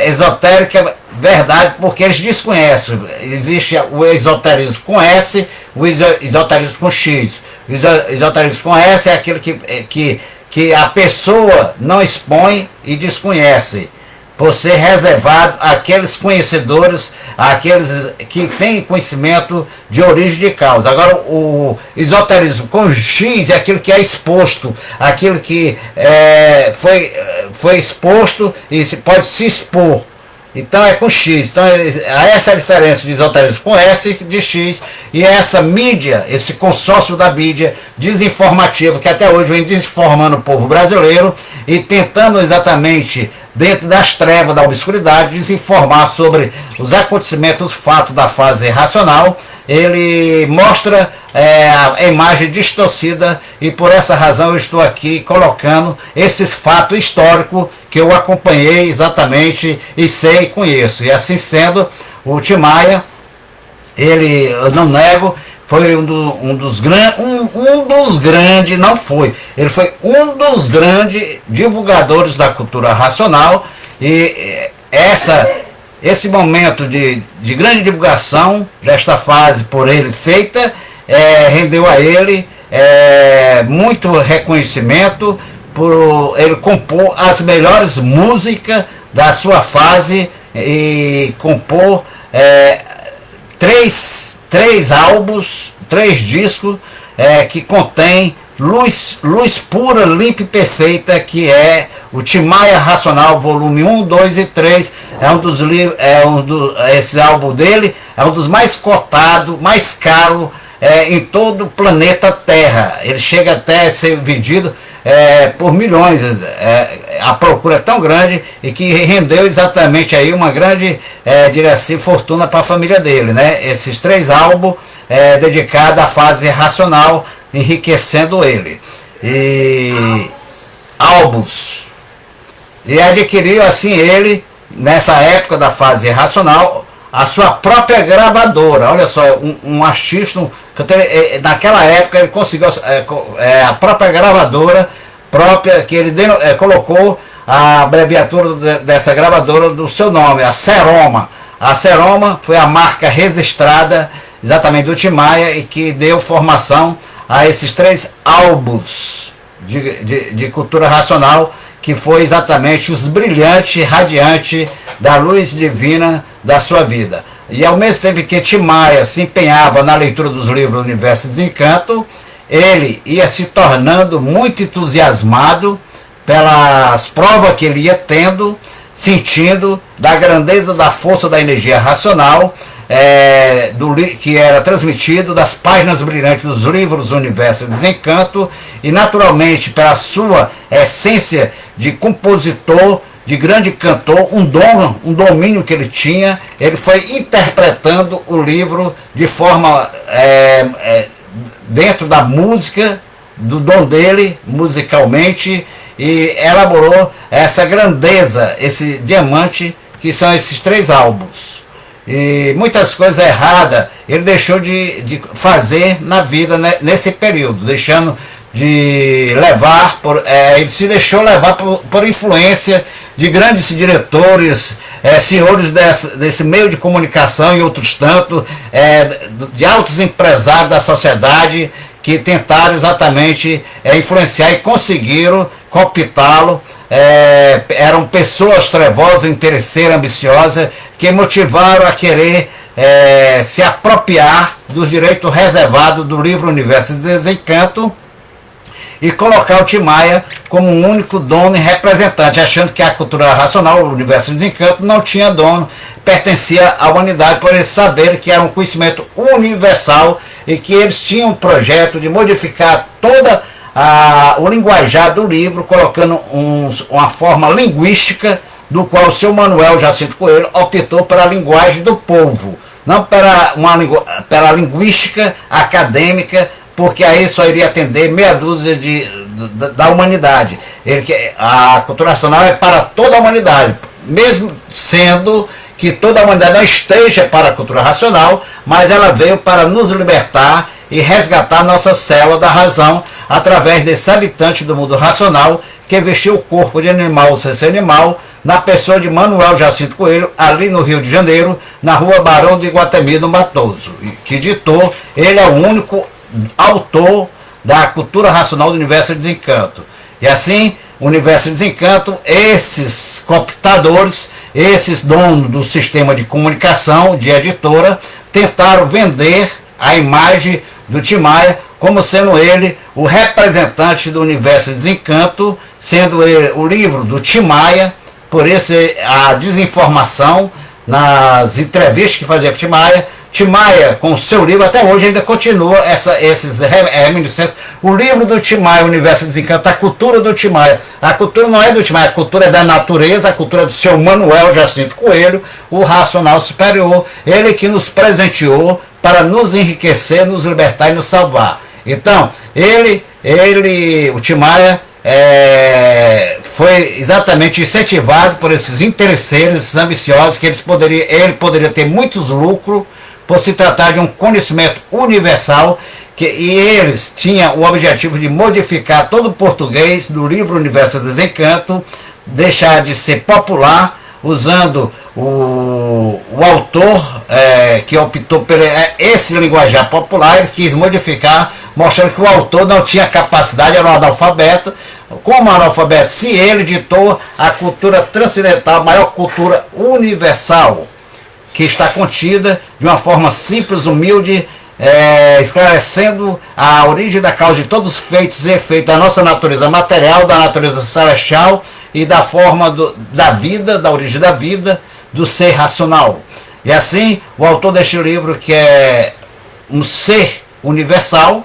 Esotérica, verdade, porque eles desconhecem. Existe o esoterismo com S, o esoterismo com X. O esoterismo com S é aquilo que a pessoa não expõe e desconhece, por ser reservado àqueles conhecedores, àqueles que têm conhecimento de origem de causa. Agora, o esoterismo com X é aquilo que é exposto, aquilo que foi exposto e pode se expor. Então é com X. Então essa é a diferença de esoterismo com S de X. E essa mídia, esse consórcio da mídia desinformativa, que até hoje vem desinformando o povo brasileiro e tentando exatamente, dentro das trevas, da obscuridade, desinformar sobre os acontecimentos, os fatos da fase racional. Ele mostra a imagem distorcida, e por essa razão eu estou aqui colocando esse fato histórico que eu acompanhei exatamente e sei e conheço. E assim sendo, o Tim Maia, eu não nego, foi um dos grandes, não foi, ele foi um dos grandes divulgadores da cultura racional, e esse momento de grande divulgação desta fase por ele feita, rendeu a ele muito reconhecimento por ele compor as melhores músicas da sua fase, e compor três álbuns, 3 discos que contém luz pura, limpa e perfeita, que é o Tim Maia Racional, volume 1, 2 e 3. Esse álbum dele é um dos mais cotados, mais caros em todo o planeta Terra. Ele chega até a ser vendido por milhões. A procura é tão grande, e que rendeu exatamente aí uma grande diria assim, fortuna para a família dele, né? Esses 3 álbuns dedicados à fase racional, enriquecendo ele. E álbuns. E adquiriu assim ele, nessa época da fase racional, a sua própria gravadora. Olha só, um artista, naquela época ele conseguiu a própria gravadora própria, que ele colocou a abreviatura dessa gravadora do seu nome, a Seroma. A Seroma foi a marca registrada exatamente do Tim Maia, e que deu formação a esses 3 álbuns de cultura racional, que foi exatamente os brilhantes, radiantes da luz divina da sua vida. E ao mesmo tempo que Tim Maia se empenhava na leitura dos livros Universo e Desencanto, ele ia se tornando muito entusiasmado pelas provas que ele ia tendo, sentindo da grandeza da força da energia racional, que era transmitido das páginas brilhantes dos livros Universo e Desencanto, e naturalmente pela sua essência de compositor, de grande cantor, um domínio que ele tinha, ele foi interpretando o livro de forma dentro da música, do dom dele musicalmente, e elaborou essa grandeza, esse diamante que são esses 3 álbuns. E muitas coisas erradas ele deixou de fazer na vida nesse período, deixando de levar ele se deixou levar por influência de grandes diretores, senhores desse meio de comunicação e outros tantos, de altos empresários da sociedade, que tentaram exatamente influenciar e conseguiram cooptá-lo. Eram pessoas trevosas, interesseiras, ambiciosas, que motivaram a querer se apropriar dos direitos reservados do livro Universo de Desencanto e colocar o Tim Maia como um único dono e representante, achando que a cultura racional, o Universo de Desencanto, não tinha dono, pertencia à humanidade, por eles saberem que era um conhecimento universal e que eles tinham um projeto de modificar toda o linguajar do livro, colocando uma forma linguística, do qual o seu Manuel Jacinto Coelho optou pela linguagem do povo, não pela linguística acadêmica, porque aí só iria atender meia dúzia da humanidade. A cultura racional é para toda a humanidade, mesmo sendo que toda a humanidade não esteja para a cultura racional, mas ela veio para nos libertar e resgatar nossa célula da razão, através desse habitante do mundo racional, que vestiu o corpo de animal, sem ser animal, na pessoa de Manuel Jacinto Coelho, ali no Rio de Janeiro, na rua Barão de Iguatemi, no Matoso, que ditou, ele é o único autor da cultura racional do Universo de Desencanto. E assim, o Universo de Desencanto, esses cooptadores, esses donos do sistema de comunicação, de editora, tentaram vender a imagem do Tim Maia como sendo ele o representante do Universo de Desencanto, sendo ele o livro do Tim Maia. Por isso a desinformação nas entrevistas que fazia com o Tim Maia. Tim Maia, com o seu livro, até hoje ainda continua esses reminiscências. O livro do Tim Maia, o Universo de Desencanto, a cultura do Tim Maia. A cultura não é do Tim Maia, a cultura é da natureza, a cultura do seu Manuel Jacinto Coelho, o racional superior, ele que nos presenteou para nos enriquecer, nos libertar e nos salvar. Então, o Tim Maia foi exatamente incentivado por esses interesseiros, esses ambiciosos, que ele poderia ter muitos lucros, por se tratar de um conhecimento universal, e eles tinham o objetivo de modificar todo o português do livro Universo do Desencanto, deixar de ser popular, usando o autor que optou por esse linguajar popular. Ele quis modificar, mostrando que o autor não tinha capacidade, era um analfabeto. Como analfabeto, se ele ditou a cultura transcendental, a maior cultura universal, que está contida de uma forma simples, humilde, esclarecendo a origem da causa de todos os feitos e efeitos da nossa natureza material, da natureza celestial e da forma da vida, da origem da vida, do ser racional. E assim, o autor deste livro, que é um ser universal,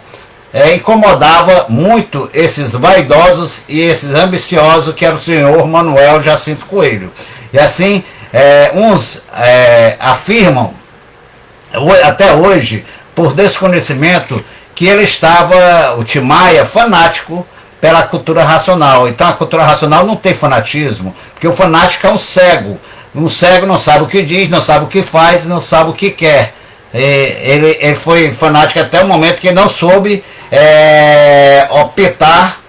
incomodava muito esses vaidosos e esses ambiciosos, que era o senhor Manuel Jacinto Coelho. E assim, uns afirmam, até hoje, por desconhecimento, que ele estava, o Tim Maia, fanático pela cultura racional. Então a cultura racional não tem fanatismo, porque o fanático é um cego. Um cego não sabe o que diz, não sabe o que faz, não sabe o que quer. Ele foi fanático até o momento que não soube optar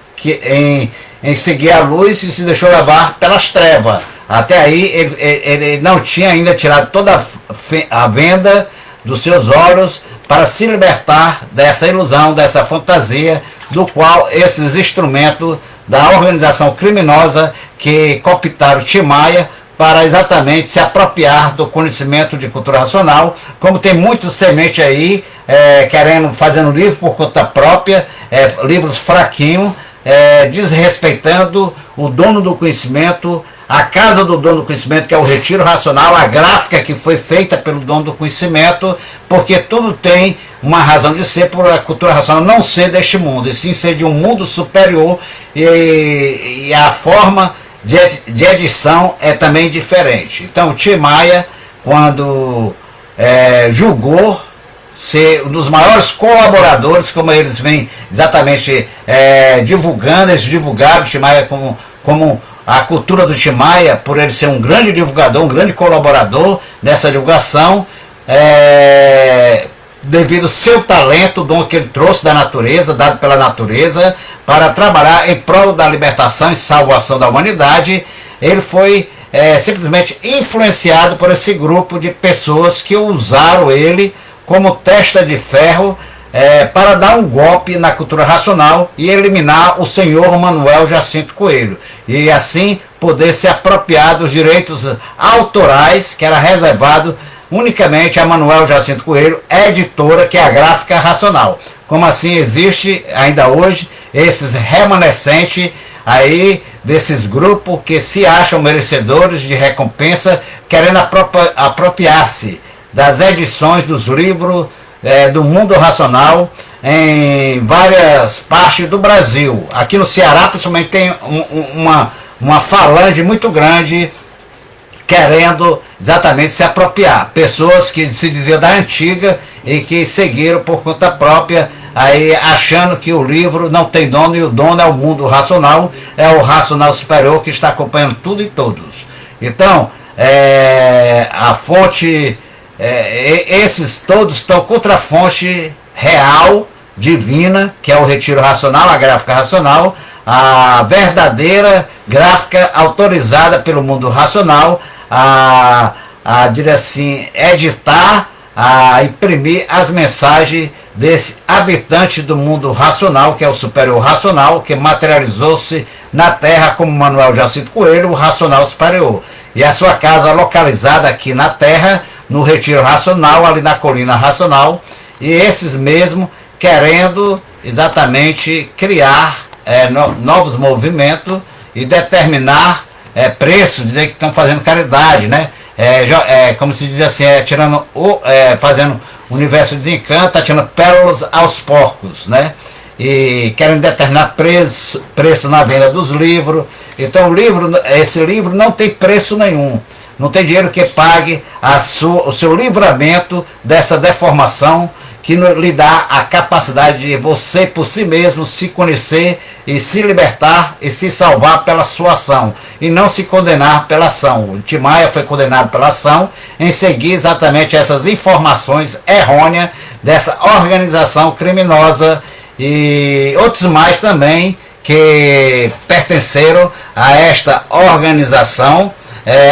em seguir a luz e se deixou levar pelas trevas. Até aí ele não tinha ainda tirado toda a venda dos seus olhos para se libertar dessa ilusão, dessa fantasia, do qual esses instrumentos da organização criminosa que cooptaram Tim Maia para exatamente se apropriar do conhecimento de cultura racional, como tem muito semente aí, fazendo livro por conta própria, livros fraquinhos, desrespeitando o dono do conhecimento, a casa do dono do conhecimento, que é o Retiro Racional, a gráfica que foi feita pelo dono do conhecimento, porque tudo tem uma razão de ser, por a cultura racional não ser deste mundo, e sim ser de um mundo superior, e a forma de edição é também diferente. Então, Tim Maia, quando julgou ser um dos maiores colaboradores, como eles vêm exatamente divulgando, eles divulgaram Tim Maia como a cultura do Tim Maia, por ele ser um grande divulgador, um grande colaborador nessa divulgação, devido ao seu talento, o dom que ele trouxe da natureza, dado pela natureza, para trabalhar em prol da libertação e salvação da humanidade. Ele foi simplesmente influenciado por esse grupo de pessoas que usaram ele como testa de ferro para dar um golpe na cultura racional e eliminar o senhor Manuel Jacinto Coelho, e assim poder se apropriar dos direitos autorais que era reservado unicamente a Manuel Jacinto Coelho, editora, que é a Gráfica Racional. Como assim existe ainda hoje esses remanescentes aí desses grupos que se acham merecedores de recompensa, querendo apropriar-se das edições dos livros do mundo racional em várias partes do Brasil. Aqui no Ceará, principalmente, tem uma falange muito grande querendo exatamente se apropriar. Pessoas que se diziam da antiga e que seguiram por conta própria, aí achando que o livro não tem dono, e o dono é o mundo racional, é o racional superior que está acompanhando tudo e todos. Então, a fonte, esses todos estão contra a fonte real, divina, que é o Retiro Racional, a Gráfica Racional, a verdadeira gráfica autorizada pelo mundo racional a dizer assim, editar, a imprimir as mensagens desse habitante do mundo racional, que é o superior racional, que materializou-se na Terra como Manuel Jacinto Coelho, o racional superior. E a sua casa localizada aqui na Terra, no Retiro Racional, ali na Colina Racional, e esses mesmo querendo exatamente criar novos movimentos e determinar preço, dizer que estão fazendo caridade, né? Como se diz assim, fazendo o universo de desencanto, tá tirando pérolas aos porcos, né? E querem determinar preço na venda dos livros. Então esse livro não tem preço nenhum, não tem dinheiro que pague o seu livramento dessa deformação, que lhe dá a capacidade de você por si mesmo se conhecer e se libertar e se salvar pela sua ação, e não se condenar pela ação. O Tim Maia foi condenado pela ação em seguir exatamente essas informações errôneas dessa organização criminosa, e outros mais também que pertenceram a esta organização,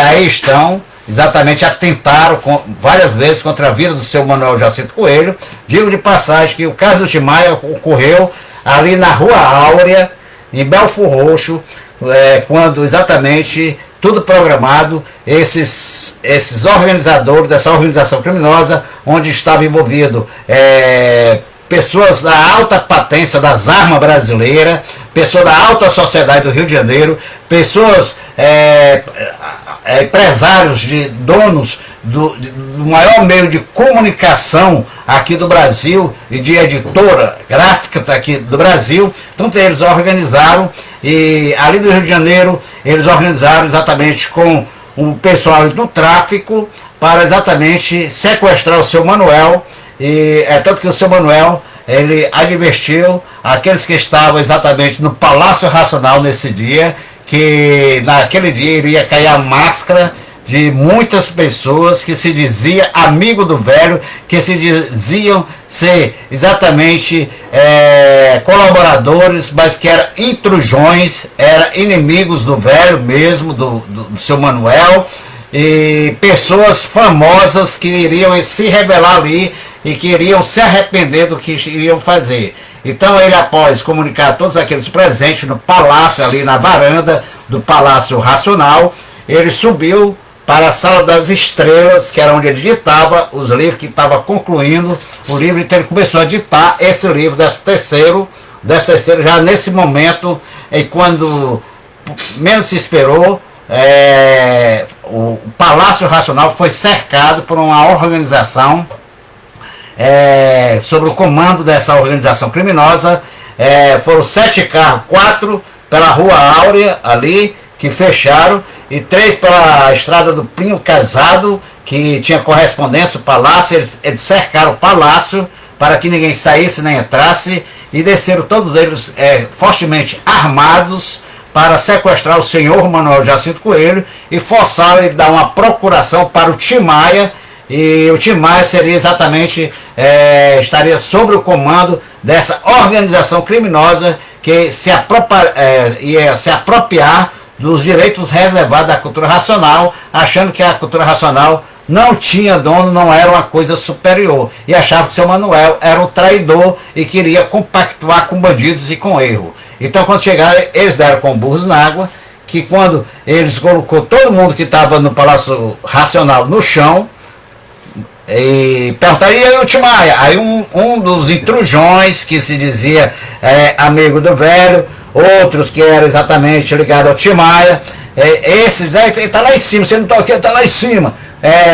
aí estão exatamente atentaram várias vezes contra a vida do seu Manuel Jacinto Coelho. Digo de passagem que o caso do Tim Maia ocorreu ali na Rua Áurea, em Belfor Roxo, quando exatamente tudo programado, esses organizadores dessa organização criminosa, onde estava envolvido pessoas da alta patência das armas brasileiras, pessoas da alta sociedade do Rio de Janeiro, pessoas empresários, de donos do maior meio de comunicação aqui do Brasil e de editora gráfica aqui do Brasil. Então eles organizaram, e ali do Rio de Janeiro eles organizaram exatamente com o pessoal do tráfico para exatamente sequestrar o seu Manuel, e tanto que o seu Manuel ele advertiu aqueles que estavam exatamente no Palácio Racional nesse dia, que naquele dia iria cair a máscara de muitas pessoas que se dizia amigo do velho, que se diziam ser exatamente colaboradores, mas que eram intrusões, eram inimigos do velho mesmo, do seu Manuel, e pessoas famosas que iriam se revelar ali e que iriam se arrepender do que iriam fazer. Então ele, após comunicar todos aqueles presentes no palácio, ali na varanda do Palácio Racional, ele subiu para a Sala das Estrelas, que era onde ele ditava os livros que estava concluindo o livro. Então ele começou a ditar esse livro, 13º, já nesse momento, e quando menos se esperou, o Palácio Racional foi cercado por uma organização, sob o comando dessa organização criminosa. Foram 7 carros, 4 pela Rua Áurea ali, que fecharam, e 3 pela Estrada do Pinho Casado, que tinha correspondência ao palácio. Eles cercaram o palácio para que ninguém saísse nem entrasse, e desceram todos eles fortemente armados para sequestrar o senhor Manuel Jacinto Coelho e forçaram ele a dar uma procuração para o Tim Maia. E o Tim Maia seria exatamente, estaria sob o comando dessa organização criminosa que ia se apropriar dos direitos reservados da cultura racional, achando que a cultura racional não tinha dono, não era uma coisa superior, e achava que o seu Manuel era um traidor e queria compactuar com bandidos e com erro. Então, quando chegaram, eles deram com burros na água, que quando eles colocou todo mundo que estava no Palácio Racional no chão, e perguntaram: e aí o Tim Maia? Aí um dos intrujões, que se dizia amigo do velho, outros que eram exatamente ligados ao Tim Maia, esses aí, ele está lá em cima, você não está aqui, ele está lá em cima,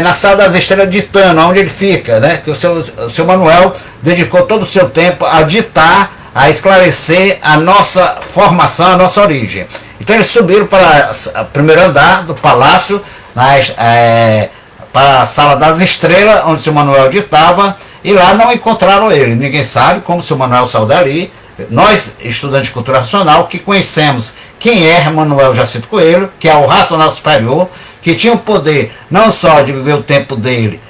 na Sala das Estrelas, ditando onde ele fica, né? Que o seu Manuel dedicou todo o seu tempo a ditar, a esclarecer a nossa formação, a nossa origem. Então eles subiram para o primeiro andar do palácio, para a Sala das Estrelas, onde o seu Manuel ditava, e lá não encontraram ele. Ninguém sabe como o seu Manuel saiu dali. Nós, estudantes de cultura racional, que conhecemos quem é Manuel Jacinto Coelho, que é o racional superior, que tinha o poder não só de viver o tempo dele,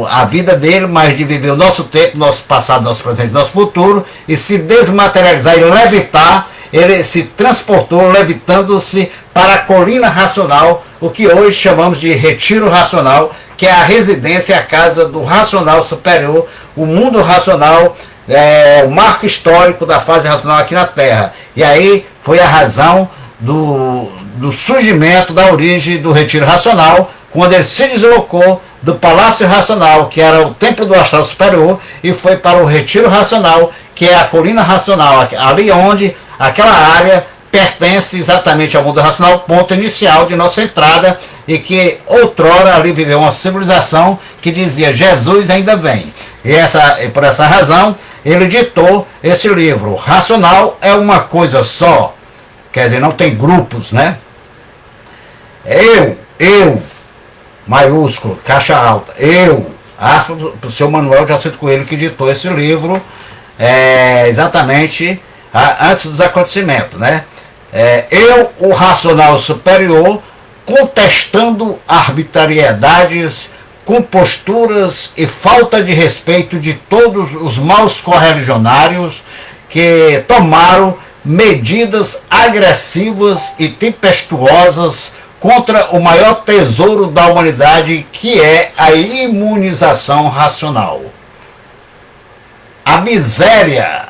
a vida dele, mas de viver o nosso tempo, nosso passado, nosso presente, nosso futuro, e se desmaterializar e levitar. Ele se transportou, levitando-se para a colina racional, o que hoje chamamos de Retiro Racional, que é a residência, a casa do racional superior, o mundo racional, o marco histórico da fase racional aqui na Terra. E aí foi a razão do surgimento, da origem do Retiro Racional, quando ele se deslocou do Palácio Racional, que era o templo do astral superior, e foi para o Retiro Racional, que é a colina racional, ali onde aquela área pertence exatamente ao mundo racional, ponto inicial de nossa entrada, e que outrora ali viveu uma civilização que dizia: Jesus ainda vem. E por essa razão ele ditou esse livro. Racional é uma coisa só, quer dizer, não tem grupos, né? Eu, maiúsculo, caixa alta, aspas para o seu Manuel Jacinto Coelho, que ditou esse livro exatamente antes dos acontecimentos, né? O racional superior, contestando arbitrariedades, composturas e falta de respeito de todos os maus correligionários que tomaram medidas agressivas e tempestuosas contra o maior tesouro da humanidade, que é a imunização racional. A miséria,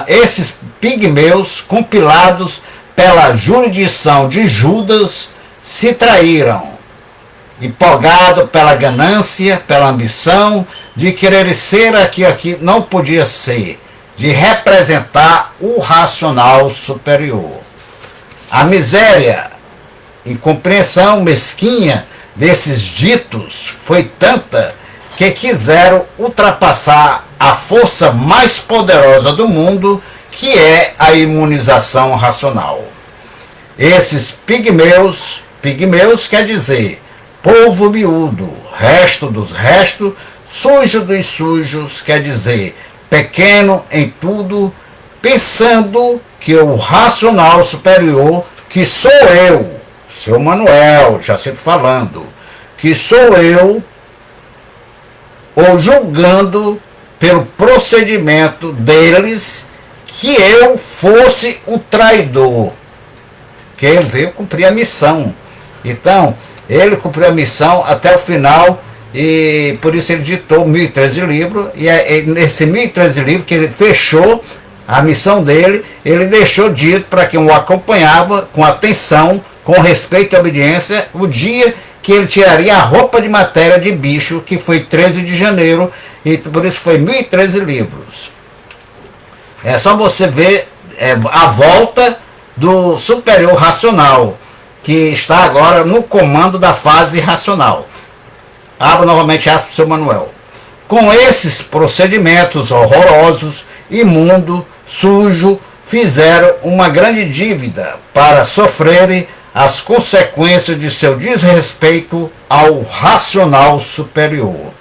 esses pigmeus compilados pela jurisdição de Judas se traíram, empolgado pela ganância, pela ambição de querer ser aquilo que não podia ser, de representar o racional superior. A miséria e compreensão mesquinha desses ditos foi tanta que quiseram ultrapassar a força mais poderosa do mundo, que é a imunização racional. Esses pigmeus quer dizer povo miúdo, resto dos restos, sujo dos sujos, quer dizer pequeno em tudo, pensando que o racional superior, que sou eu, seu Manuel, já sempre falando, que sou eu, ou julgando pelo procedimento deles que eu fosse um traidor, que eu veio cumprir a missão. Então, Ele cumpriu a missão até o final, e por isso ele ditou 1013 livros, e nesse 1013 livros que ele fechou a missão dele, ele deixou dito para quem o acompanhava, com atenção, com respeito e obediência, o dia que ele tiraria a roupa de matéria de bicho, que foi 13 de janeiro, e por isso foi 1013 livros. É só você ver a volta do superior racional, que está agora no comando da fase racional. Abro novamente aspas para o seu Manuel. Com esses procedimentos horrorosos, imundo, sujo, fizeram uma grande dívida para sofrerem as consequências de seu desrespeito ao racional superior.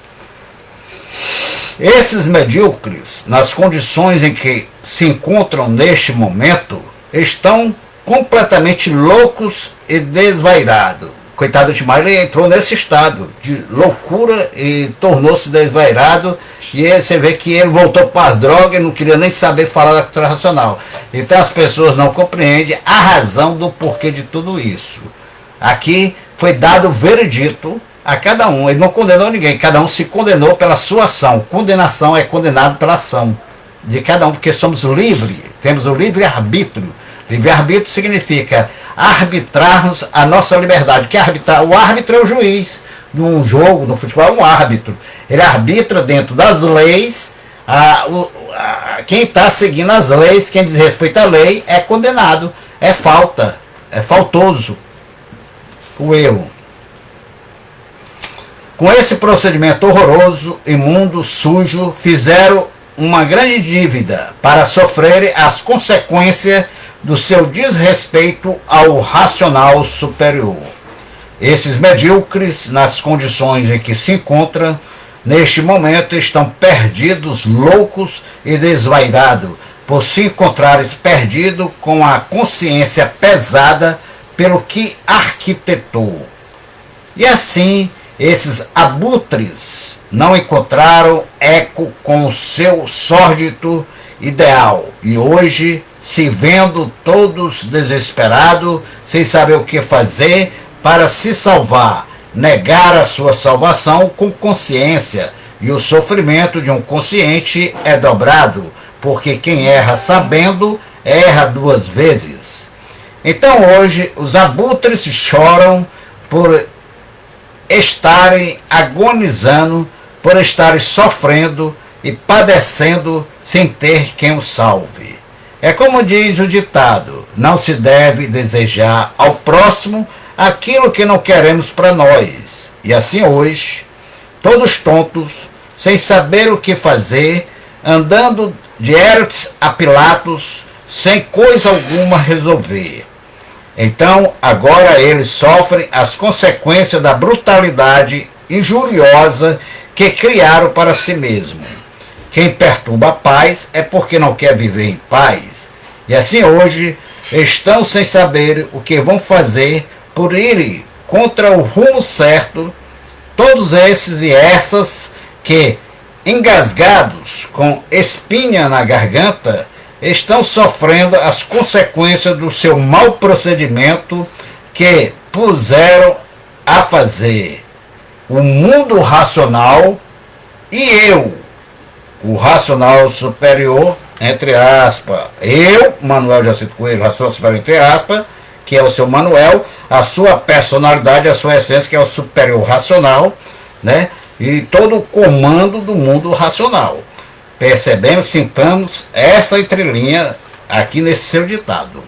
Esses medíocres, nas condições em que se encontram neste momento, estão completamente loucos e desvairados. Coitado de Timar, ele entrou nesse estado de loucura e tornou-se desvairado, e aí você vê que ele voltou para as drogas e não queria nem saber falar da cultura racional. Então as pessoas não compreendem a razão do porquê de tudo isso. Aqui foi dado o veredito a cada um, ele não condenou ninguém, cada um se condenou pela sua ação. Condenação é condenado pela ação de cada um, porque somos livres, temos o livre-arbítrio. Livre-arbítrio significa arbitrarmos a nossa liberdade. Que arbitrar? O árbitro é o juiz. Num jogo, no futebol, é um árbitro. Ele arbitra dentro das leis. Quem está seguindo as leis, quem desrespeita a lei, é condenado. É falta. É faltoso o erro. Com esse procedimento horroroso, imundo, sujo, fizeram uma grande dívida para sofrerem as consequências do seu desrespeito ao racional superior. Esses medíocres, nas condições em que se encontram, neste momento estão perdidos, loucos e desvairados, por se encontrarem perdidos com a consciência pesada pelo que arquitetou. E assim, esses abutres não encontraram eco com o seu sórdido ideal, e hoje, se vendo todos desesperados, sem saber o que fazer para se salvar, negar a sua salvação com consciência, e o sofrimento de um consciente é dobrado, porque quem erra sabendo, erra duas vezes. Então hoje os abutres choram por estarem agonizando, por estarem sofrendo e padecendo sem ter quem os salve. É como diz o ditado, não se deve desejar ao próximo aquilo que não queremos para nós. E assim hoje, todos tontos, sem saber o que fazer, andando de Herodes a Pilatos, sem coisa alguma resolver. Então, agora eles sofrem as consequências da brutalidade injuriosa que criaram para si mesmo. Quem perturba a paz é porque não quer viver em paz. E assim hoje estão sem saber o que vão fazer por irem contra o rumo certo, todos esses e essas que, engasgados com espinha na garganta, estão sofrendo as consequências do seu mau procedimento que puseram a fazer o mundo racional e eu, o racional superior, entre aspas, eu, Manuel Jacinto Coelho, racional superior, entre aspas, que é o seu Manuel, a sua personalidade, a sua essência, que é o superior racional, né? E todo o comando do mundo racional. Percebemos, sintamos essa entrelinha aqui nesse seu ditado.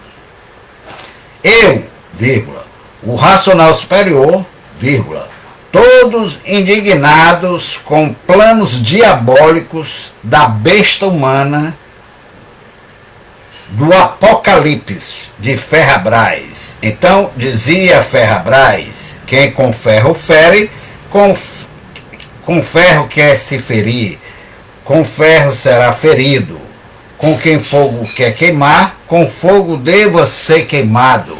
Eu, vírgula, o racional superior, vírgula, todos indignados com planos diabólicos da besta humana do Apocalipse de Ferrabras. Então, dizia Ferrabras, quem com ferro fere, com ferro quer se ferir, com ferro será ferido. Com quem fogo quer queimar, com fogo deva ser queimado.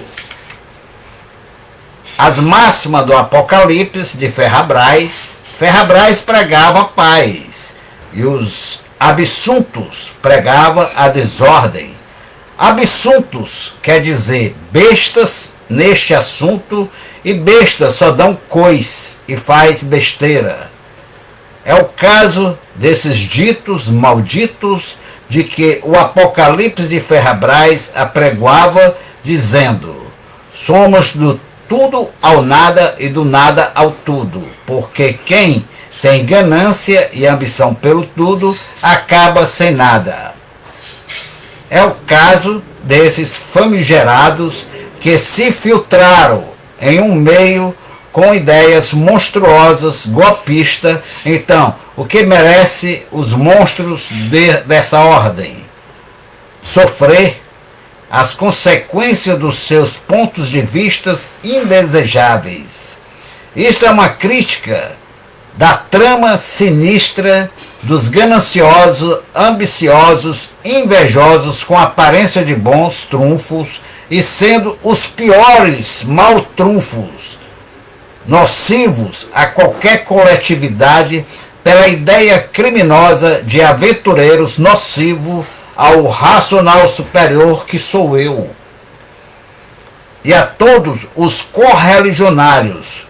As máximas do Apocalipse de Ferrabras, Ferrabras pregava a paz, e os absuntos pregava a desordem. Absuntos quer dizer bestas neste assunto e bestas só dão cois e faz besteira. É o caso desses ditos malditos de que o Apocalipse de Ferrabras apregoava, dizendo: somos do tudo ao nada e do nada ao tudo, porque quem tem ganância e ambição pelo tudo acaba sem nada. É o caso desses famigerados que se filtraram em um meio com ideias monstruosas, golpistas. Então, o que merece os monstros dessa ordem? Sofrer as consequências dos seus pontos de vista indesejáveis. Isto é uma crítica da trama sinistra dos gananciosos, ambiciosos, invejosos com aparência de bons trunfos e sendo os piores mal-trunfos, nocivos a qualquer coletividade pela ideia criminosa de aventureiros nocivo ao racional superior que sou eu, e a todos os correligionários.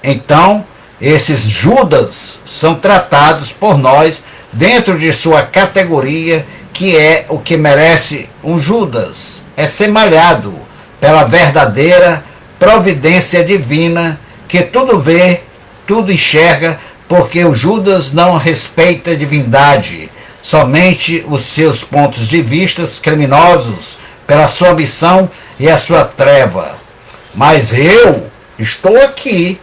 Então, esses Judas são tratados por nós dentro de sua categoria, que é o que merece um Judas. É ser malhado pela verdadeira providência divina, que tudo vê, tudo enxerga, porque o Judas não respeita a divindade, somente os seus pontos de vista criminosos pela sua missão e a sua treva. Mas eu estou aqui,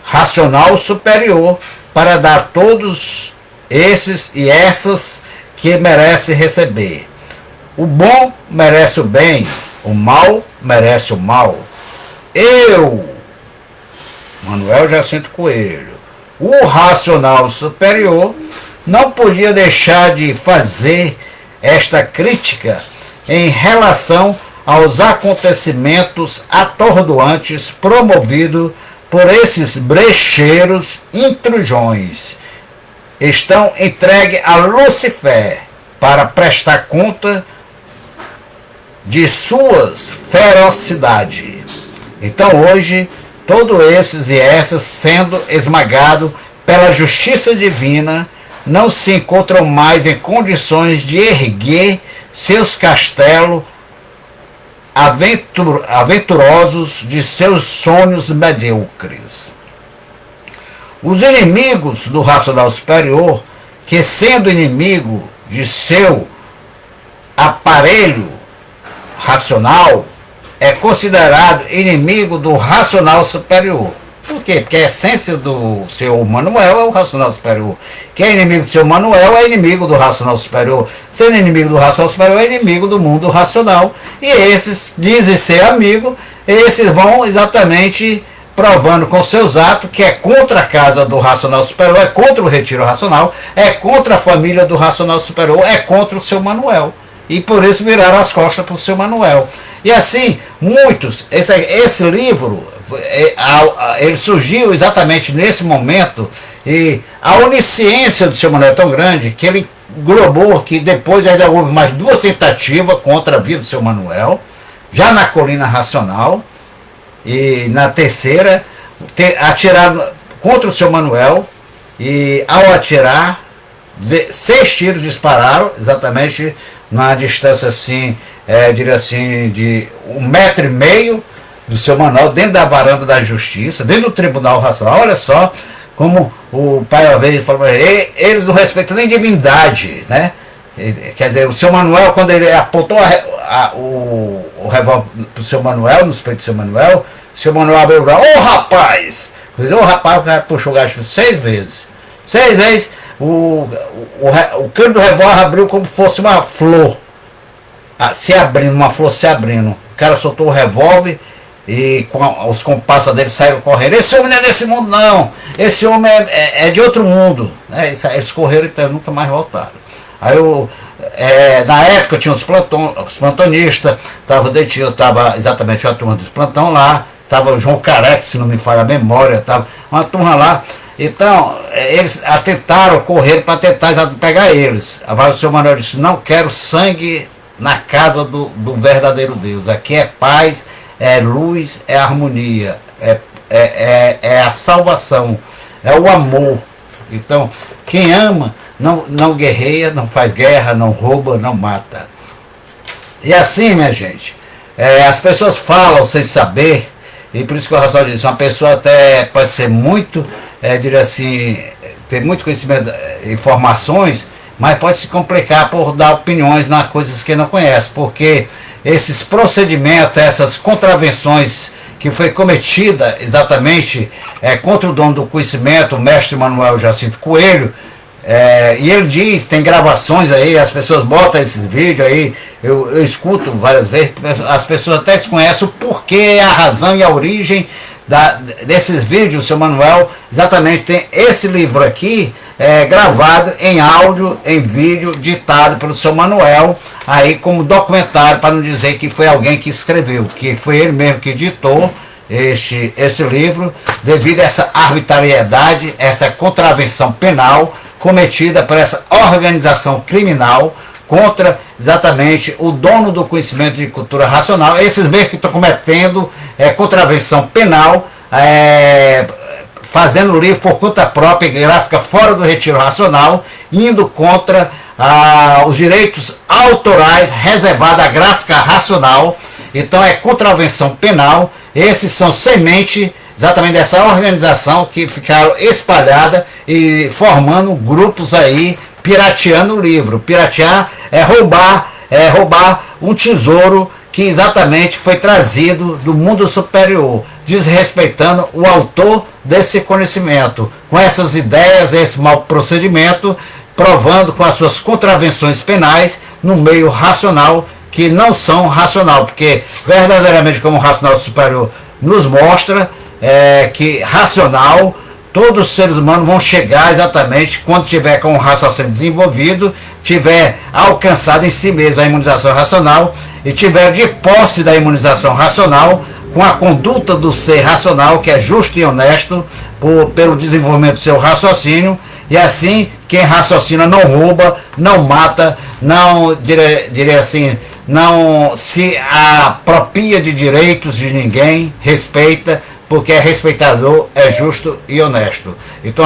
racional superior, para dar todos esses e essas que merece receber. O bom merece o bem, o mal merece o mal. Eu, Manuel Jacinto Coelho, o racional superior, não podia deixar de fazer esta crítica em relação aos acontecimentos atordoantes promovidos por esses brecheiros intrusões. Estão entregues a Lucifer para prestar conta de suas ferocidades. Então hoje, todos esses e essas sendo esmagados pela justiça divina, não se encontram mais em condições de erguer seus castelos aventurosos de seus sonhos medíocres. Os inimigos do racional superior, que sendo inimigo de seu aparelho racional, é considerado inimigo do racional superior. Por quê? Porque a essência do seu Manuel é o racional superior. Quem é inimigo do seu Manuel é inimigo do racional superior. Sendo inimigo do racional superior é inimigo do mundo racional. E esses dizem ser amigo, esses vão exatamente provando com seus atos que é contra a casa do racional superior, é contra o retiro racional, é contra a família do racional superior, é contra o seu Manuel. E por isso viraram as costas para o seu Manuel. E assim, muitos, esse livro, ele surgiu exatamente nesse momento, e a onisciência do seu Manuel é tão grande que ele globou que depois ainda houve mais 2 tentativas contra a vida do seu Manuel, já na colina racional, e na terceira, atiraram contra o seu Manuel, e ao atirar, 6 tiros dispararam, exatamente na distância assim, diria assim, de 1,5 metro do seu Manuel, dentro da varanda da justiça, dentro do tribunal racional. Olha só como o pai uma vez falou, eles não respeitam nem divindade, né? Quer dizer, o seu Manuel, quando ele apontou o revólver para o seu Manuel, no peito do seu Manuel, o seu Manuel abriu o braço: ô rapaz! O rapaz, o cara puxou o gacho 6 vezes. 6 vezes o cano do revólver abriu como fosse uma flor, se abrindo, uma flor se abrindo. O cara soltou o revólver e os compassos dele saíram correndo. Esse homem não é desse mundo, não. Esse homem é de outro mundo. Eles correram e nunca mais voltaram. Aí na época tinha os plantonistas, estava exatamente a turma dos plantão lá, estava o João Careca, se não me falha a memória, estava uma turma lá. Então, eles atentaram, correram para tentar pegar eles. Mas o senhor Manuel disse: não quero sangue na casa do verdadeiro Deus. Aqui é paz, é luz, é harmonia, é a salvação, é o amor. Então, quem ama não guerreia, não faz guerra, não rouba, não mata. E assim, minha gente, as pessoas falam sem saber, e por isso que o Ração diz, uma pessoa até pode ser muito, diria assim, ter muito conhecimento, informações, mas pode se complicar por dar opiniões nas coisas que não conhece, porque esses procedimentos, essas contravenções que foi cometida exatamente contra o dono do conhecimento, o mestre Manuel Jacinto Coelho, e ele diz, tem gravações aí, as pessoas botam esses vídeos aí, eu escuto várias vezes, as pessoas até desconhecem o porquê, a razão e a origem desses vídeos. O seu Manuel exatamente tem esse livro aqui, gravado em áudio, em vídeo, ditado pelo seu Manuel, aí como documentário, para não dizer que foi alguém que escreveu, que foi ele mesmo que ditou esse livro, devido a essa arbitrariedade, essa contravenção penal cometida por essa organização criminal contra exatamente o dono do conhecimento de cultura racional, esses mesmos que estão cometendo contravenção penal, fazendo livro por conta própria, gráfica fora do retiro racional, indo contra os direitos autorais reservados à gráfica racional. Então é contravenção penal. Esses são semente exatamente dessa organização que ficaram espalhadas e formando grupos aí, pirateando o livro. Piratear é roubar um tesouro que exatamente foi trazido do mundo superior, desrespeitando o autor desse conhecimento, com essas ideias, esse mau procedimento, provando com as suas contravenções penais no meio racional, que não são racional, porque verdadeiramente, como o racional superior nos mostra, que racional, todos os seres humanos vão chegar exatamente quando tiver com o raciocínio desenvolvido, tiver alcançado em si mesmo a imunização racional e tiver de posse da imunização racional, com a conduta do ser racional, que é justo e honesto, pelo desenvolvimento do seu raciocínio, e assim quem raciocina não rouba, não mata, não, diria assim, não se apropria de direitos de ninguém, respeita, porque é respeitador, é justo e honesto. Então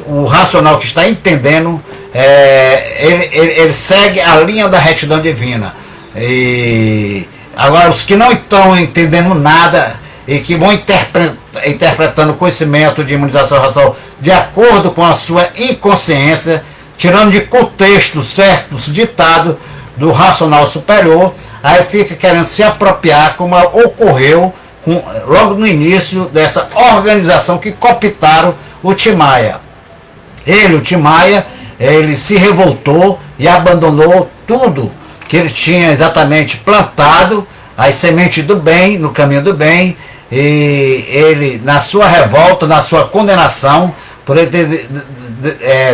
o racional que está entendendo, ele segue a linha da retidão divina. E agora os que não estão entendendo nada e que vão interpretando o conhecimento de imunização racional de acordo com a sua inconsciência, tirando de contexto certos ditados do racional superior, aí fica querendo se apropriar, como ocorreu logo no início dessa organização que cooptaram o Tim Maia. O Tim Maia, ele se revoltou e abandonou tudo que ele tinha exatamente plantado, as sementes do bem, no caminho do bem, e ele, na sua revolta, na sua condenação, por ele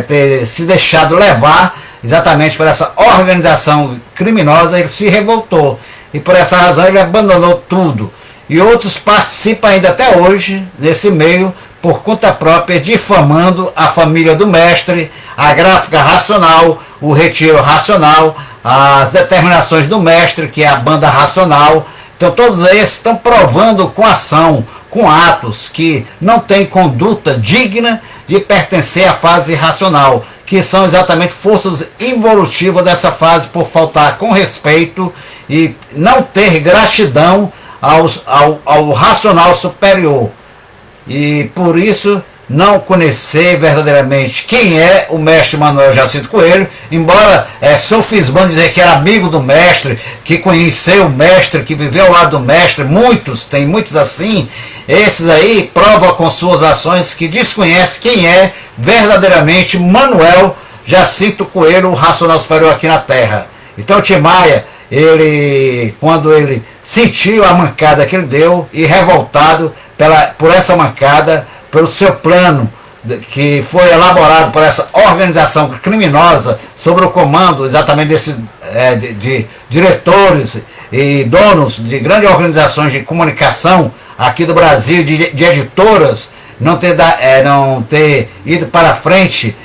ter se deixado levar exatamente por essa organização criminosa, ele se revoltou, e por essa razão ele abandonou tudo. E outros participam ainda até hoje nesse meio, por conta própria, difamando a família do mestre, a gráfica racional, o retiro racional, as determinações do mestre, que é a banda racional. Então todos esses estão provando com ação, com atos, que não têm conduta digna de pertencer à fase racional, que são exatamente forças involutivas dessa fase, por faltar com respeito e não ter gratidão ao racional superior, e por isso não conhecer verdadeiramente quem é o mestre Manuel Jacinto Coelho, embora sofismando dizer que era amigo do mestre, que conheceu o mestre, que viveu ao lado do mestre. Tem muitos assim. Esses aí provam com suas ações que desconhecem quem é verdadeiramente Manuel Jacinto Coelho, o racional superior aqui na Terra. Então Tim Maia, quando ele sentiu a mancada que ele deu, e revoltado por essa mancada, pelo seu plano que foi elaborado por essa organização criminosa, sob o comando exatamente de diretores e donos de grandes organizações de comunicação aqui do Brasil, de editoras, não ter ido para frente,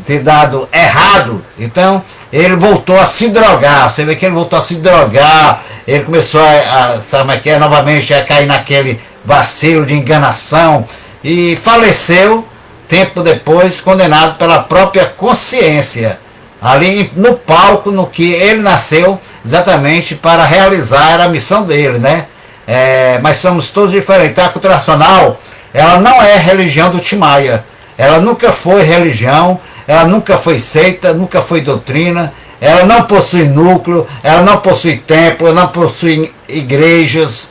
ter dado errado. Então ele voltou a se drogar. Você vê que ele voltou a se drogar, ele começou sabe como é que é, novamente a cair naquele vacilo de enganação e faleceu tempo depois, condenado pela própria consciência, ali no palco no que ele nasceu exatamente para realizar a missão dele, né? Mas somos todos diferentes. A cultura racional, ela não é religião do Tim Maia, ela nunca foi religião, ela nunca foi seita, nunca foi doutrina, ela não possui núcleo, ela não possui templo, ela não possui igrejas,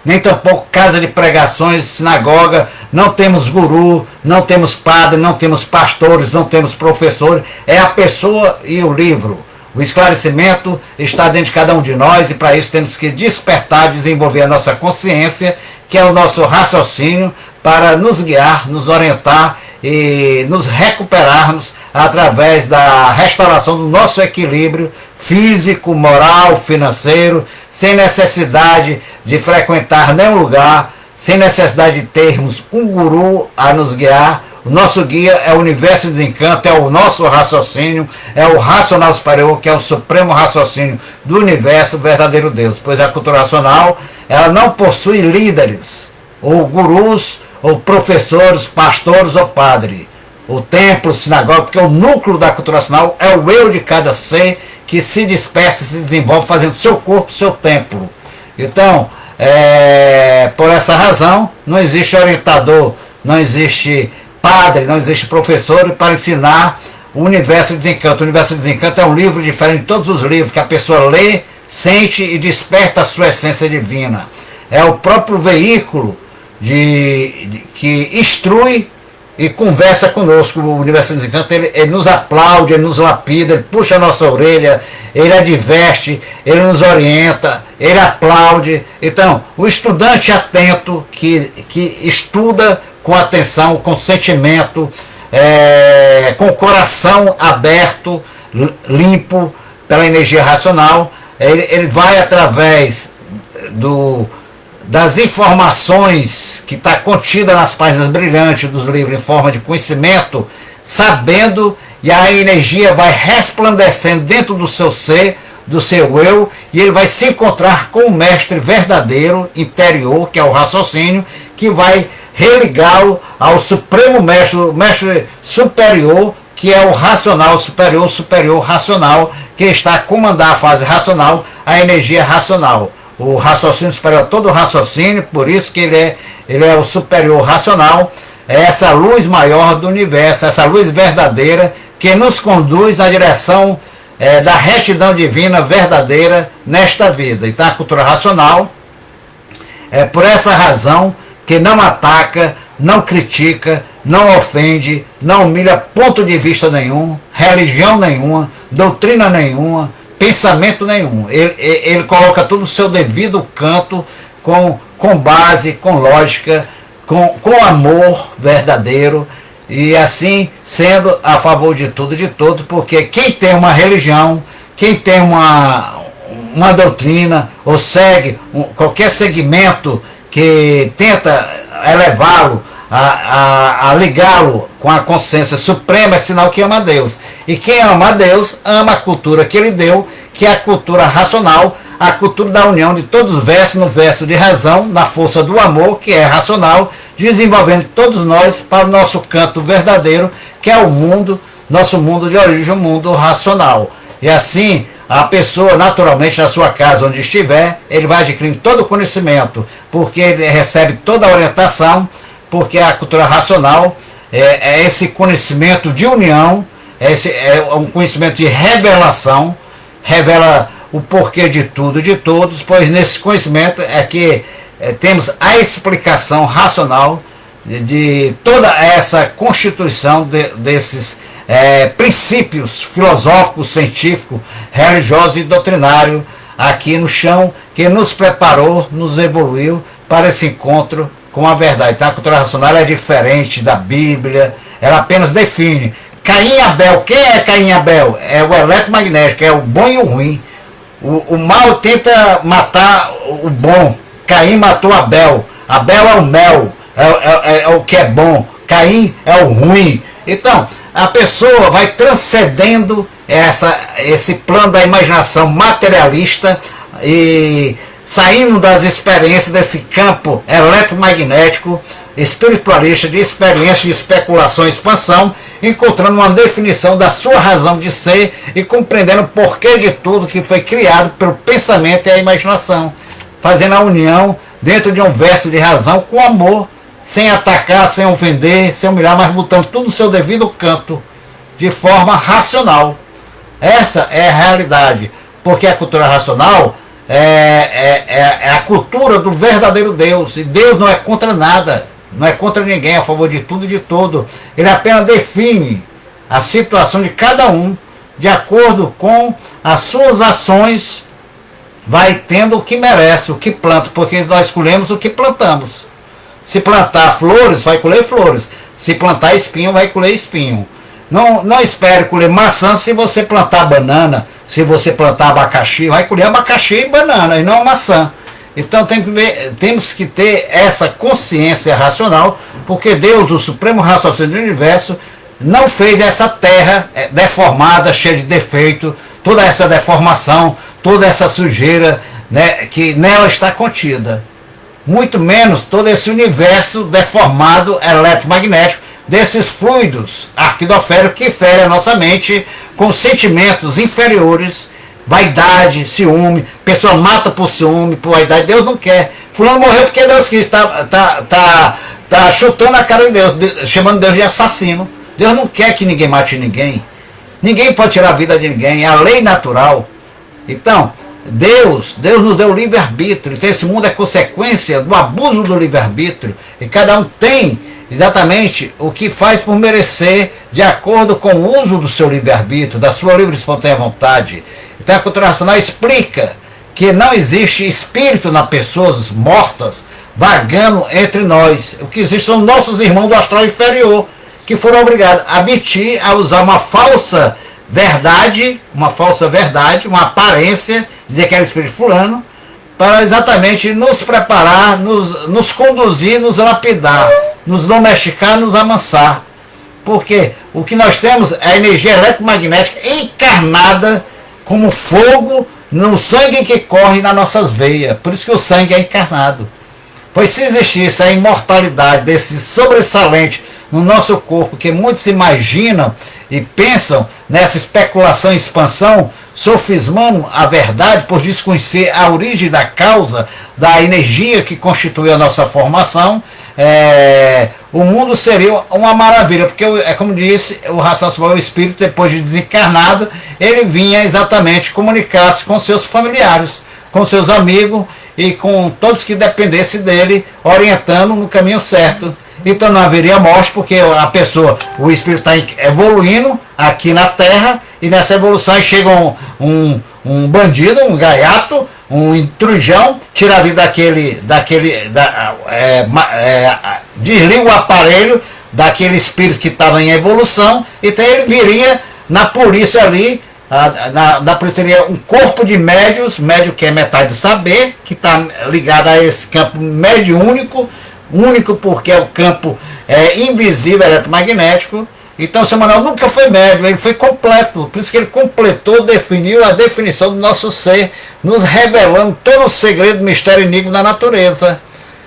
nem tampouco casa de pregações, sinagoga, não temos guru, não temos padre, não temos pastores, não temos professores, é a pessoa e o livro. O esclarecimento está dentro de cada um de nós e para isso temos que despertar, desenvolver a nossa consciência, que é o nosso raciocínio, para nos guiar, nos orientar e nos recuperarmos através da restauração do nosso equilíbrio físico, moral, financeiro, sem necessidade de frequentar nenhum lugar, sem necessidade de termos um guru a nos guiar. O nosso guia é o universo de desencanto, é o nosso raciocínio, é o racional superior, que é o supremo raciocínio do universo, o verdadeiro Deus. Pois a cultura racional, ela não possui líderes, ou gurus, ou professores, pastores ou padre. O templo, sinagoga, porque o núcleo da cultura racional é o eu de cada ser que se dispersa e se desenvolve fazendo seu corpo seu templo. Então, por essa razão, não existe orientador, não existe padre, não existe professor para ensinar o universo de desencanto. O universo de desencanto é um livro diferente de todos os livros que a pessoa lê, sente e desperta a sua essência divina. É o próprio veículo que instrui e conversa conosco. O universo de desencanto, ele nos aplaude, ele nos lapida, ele puxa a nossa orelha, ele adverte, ele nos orienta, ele aplaude. Então, o estudante atento que estuda com atenção, com sentimento, com o coração aberto, limpo pela energia racional, ele vai através das informações que está contida nas páginas brilhantes dos livros em forma de conhecimento, sabendo, e a energia vai resplandecendo dentro do seu ser, do seu eu, e ele vai se encontrar com o mestre verdadeiro, interior, que é o raciocínio, que vai religá-lo ao supremo mestre, o mestre superior, que é o racional superior, superior racional, que está a comandar a fase racional, a energia racional. O raciocínio superior, todo raciocínio, por isso que ele é o superior racional, é essa luz maior do universo, essa luz verdadeira que nos conduz na direção da retidão divina verdadeira nesta vida. Então a cultura racional é por essa razão que não ataca, não critica, não ofende, não humilha ponto de vista nenhum, religião nenhuma, doutrina nenhuma, pensamento nenhum. Ele coloca tudo no seu devido canto, com base, com lógica, com amor verdadeiro, e assim sendo a favor de tudo e de todos, porque quem tem uma religião, quem tem uma doutrina, ou segue qualquer segmento que tenta elevá-lo, a ligá-lo com a consciência suprema, é sinal que ama a Deus. E quem ama a Deus, ama a cultura que ele deu, que é a cultura racional, a cultura da união de todos os versos, no verso de razão, na força do amor, que é racional, desenvolvendo todos nós para o nosso canto verdadeiro, que é o mundo, nosso mundo de origem, o mundo racional. E assim, a pessoa, naturalmente, na sua casa, onde estiver, ele vai adquirindo todo o conhecimento, porque ele recebe toda a orientação, porque a cultura racional é esse conhecimento de união, é um conhecimento de revelação, revela o porquê de tudo e de todos, pois nesse conhecimento é que temos a explicação racional de toda essa constituição desses princípios filosóficos, científicos, religiosos e doutrinários aqui no chão, que nos preparou, nos evoluiu para esse encontro com a verdade. Então a cultura racional é diferente da Bíblia, ela apenas define. Caim e Abel, quem é Caim e Abel? É o eletromagnético, é o bom e o ruim. O mal tenta matar o bom. Caim matou Abel. Abel é o mel, é o que é bom. Caim é o ruim. Então, a pessoa vai transcendendo esse plano da imaginação materialista e saindo das experiências desse campo eletromagnético, espiritualista, de experiência, de especulação e expansão, encontrando uma definição da sua razão de ser e compreendendo o porquê de tudo que foi criado pelo pensamento e a imaginação, fazendo a união dentro de um verso de razão com amor, sem atacar, sem ofender, sem humilhar, mas botando tudo no seu devido canto, de forma racional. Essa é a realidade, porque a cultura racional é a cultura do verdadeiro Deus, e Deus não é contra nada, não é contra ninguém, é a favor de tudo e de todo. Ele apenas define a situação de cada um, de acordo com as suas ações, vai tendo o que merece, o que planta, porque nós escolhemos o que plantamos. Se plantar flores, vai colher flores. Se plantar espinho, vai colher espinho. Não espere colher maçã se você plantar banana. Se você plantar abacaxi, vai colher abacaxi e banana, e não maçã. Então temos que ter essa consciência racional, porque Deus, o supremo raciocínio do universo, não fez essa terra deformada, cheia de defeito, toda essa deformação, toda essa sujeira, né, que nela está contida. Muito menos todo esse universo deformado eletromagnético, desses fluidos arquidoféricos que ferem a nossa mente com sentimentos inferiores, vaidade, ciúme, pessoa mata por ciúme, por vaidade. Deus não quer. Fulano morreu porque Deus quis, tá chutando a cara de Deus, chamando Deus de assassino. Deus não quer que ninguém mate ninguém. Ninguém pode tirar a vida de ninguém, é a lei natural. Então, Deus nos deu livre-arbítrio. Então esse mundo é consequência do abuso do livre-arbítrio. E cada um tem exatamente o que faz por merecer, de acordo com o uso do seu livre-arbítrio, da sua livre e espontânea vontade. Então a cultura racional explica que não existe espírito nas pessoas mortas vagando entre nós. O que existe são nossos irmãos do astral inferior, que foram obrigados a admitir, a usar uma falsa verdade, uma aparência, dizer que era espírito fulano, para exatamente nos preparar, nos conduzir, nos lapidar, nos domesticar, nos amansar. Porque o que nós temos é a energia eletromagnética encarnada como fogo no sangue que corre nas nossas veias. Por isso que o sangue é encarnado. Pois se existisse a imortalidade desse sobressalente no nosso corpo, que muitos imaginam e pensam nessa especulação e expansão, sofismando a verdade por desconhecer a origem da causa da energia que constitui a nossa formação, o mundo seria uma maravilha, porque é como disse o raciocínio, o espírito, depois de desencarnado, ele vinha exatamente comunicar-se com seus familiares, com seus amigos e com todos que dependessem dele, orientando no caminho certo. Então não haveria morte, porque o espírito está evoluindo aqui na Terra, e nessa evolução chega um bandido, um gaiato, um intrujão, tira a vida desliga o aparelho daquele espírito que estava em evolução, então ele viria na polícia ali, na polícia teria um corpo de médios, médio que é metade do saber, que está ligado a esse campo mediúnico, único porque é o campo invisível eletromagnético. Então o Samuel nunca foi médio, ele foi completo, por isso que ele completou, definiu a definição do nosso ser, nos revelando todo o segredo, mistério e enigma da natureza.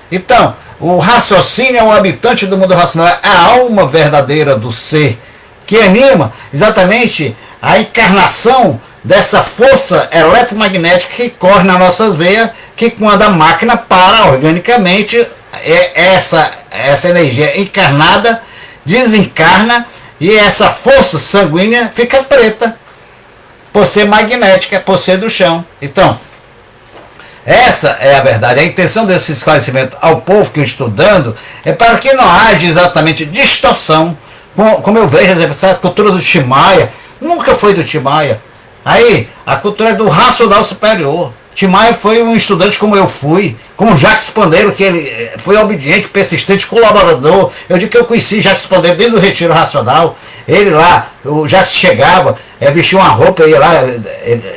Então, o raciocínio é o habitante do mundo racional, é a alma verdadeira do ser, que anima exatamente a encarnação dessa força eletromagnética que corre nas nossas veias, que quando a máquina para organicamente, essa energia encarnada desencarna, e essa força sanguínea fica preta, por ser magnética, por ser do chão. Então, essa é a verdade. A intenção desse esclarecimento ao povo que eu estou dando é para que não haja exatamente distorção. Como eu vejo, essa cultura do Tim Maia nunca foi do Tim Maia. Aí, a cultura é do racional superior. Tim Maia foi um estudante como eu fui, como Jacques Pandeiro, que ele foi obediente, persistente, colaborador. Eu digo que eu conheci Jacques Pandeiro dentro do Retiro Racional. Ele lá, o Jacques chegava, vestia uma roupa, ia lá,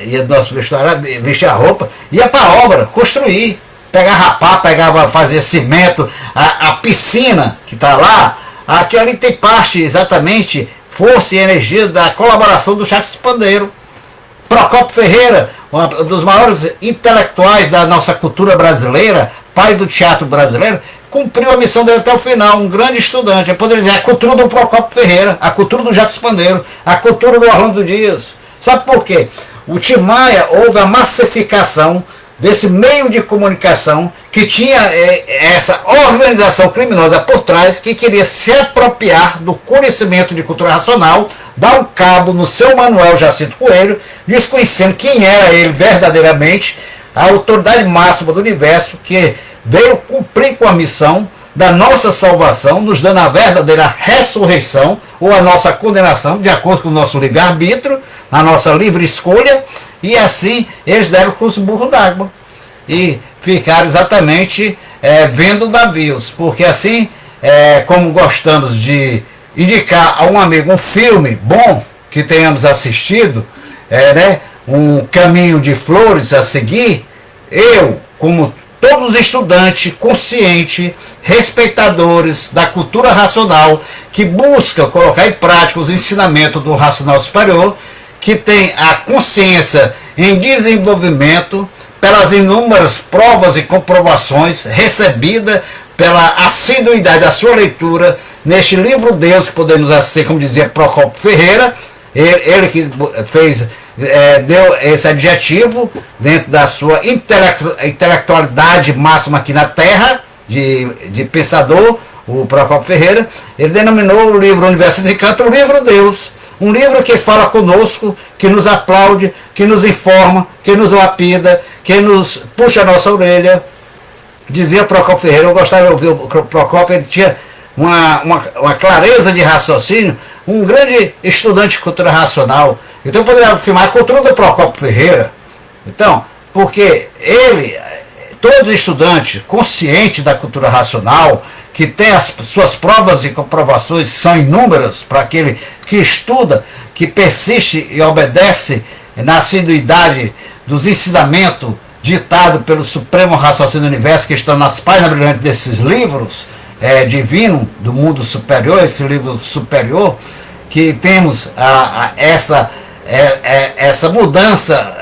ia do nosso vestuário, vestia a roupa, ia para a obra, construir, pegar rapar, fazer cimento, a piscina que está lá, aqui ali tem parte exatamente, força e energia da colaboração do Jacques Pandeiro. Procópio Ferreira, um dos maiores intelectuais da nossa cultura brasileira, pai do teatro brasileiro, cumpriu a missão dele até o final, um grande estudante. Eu poderia dizer a cultura do Procópio Ferreira, a cultura do Jacques Pandeiro, a cultura do Orlando Dias. Sabe por quê? O Tim Maia houve a massificação desse meio de comunicação que tinha essa organização criminosa por trás que queria se apropriar do conhecimento de cultura racional, dar um cabo no seu Manuel Jacinto Coelho, desconhecendo quem era ele verdadeiramente, a autoridade máxima do universo, que veio cumprir com a missão da nossa salvação, nos dando a verdadeira ressurreição ou a nossa condenação, de acordo com o nosso livre-arbítrio, a nossa livre escolha, e assim eles deram com os burros d'água e ficaram exatamente vendo navios, porque assim, como gostamos de indicar a um amigo um filme bom que tenhamos assistido, um caminho de flores a seguir, eu, como todos os estudantes conscientes, respeitadores da cultura racional, que busca colocar em prática os ensinamentos do racional superior, que tem a consciência em desenvolvimento pelas inúmeras provas e comprovações recebidas pela assiduidade da sua leitura neste livro Deus, podemos assim, como dizia Procópio Ferreira, ele que fez, deu esse adjetivo dentro da sua intelectualidade máxima aqui na Terra, de pensador, o Procópio Ferreira. Ele denominou o livro Universo de Encanto o livro Deus, um livro que fala conosco, que nos aplaude, que nos informa, que nos lapida, que nos puxa a nossa orelha. Dizia Procópio Ferreira, eu gostava de ouvir o Procópio, ele tinha uma clareza de raciocínio, um grande estudante de cultura racional. Então eu poderia afirmar a cultura do Procópio Ferreira. Então, porque ele, todos os estudantes conscientes da cultura racional, que tem as suas provas e comprovações, que são inúmeras para aquele que estuda, que persiste e obedece na assiduidade dos ensinamentos ditados pelo Supremo Raciocínio do Universo, que estão nas páginas brilhantes desses livros divinos do mundo superior, esse livro superior, que temos essa mudança,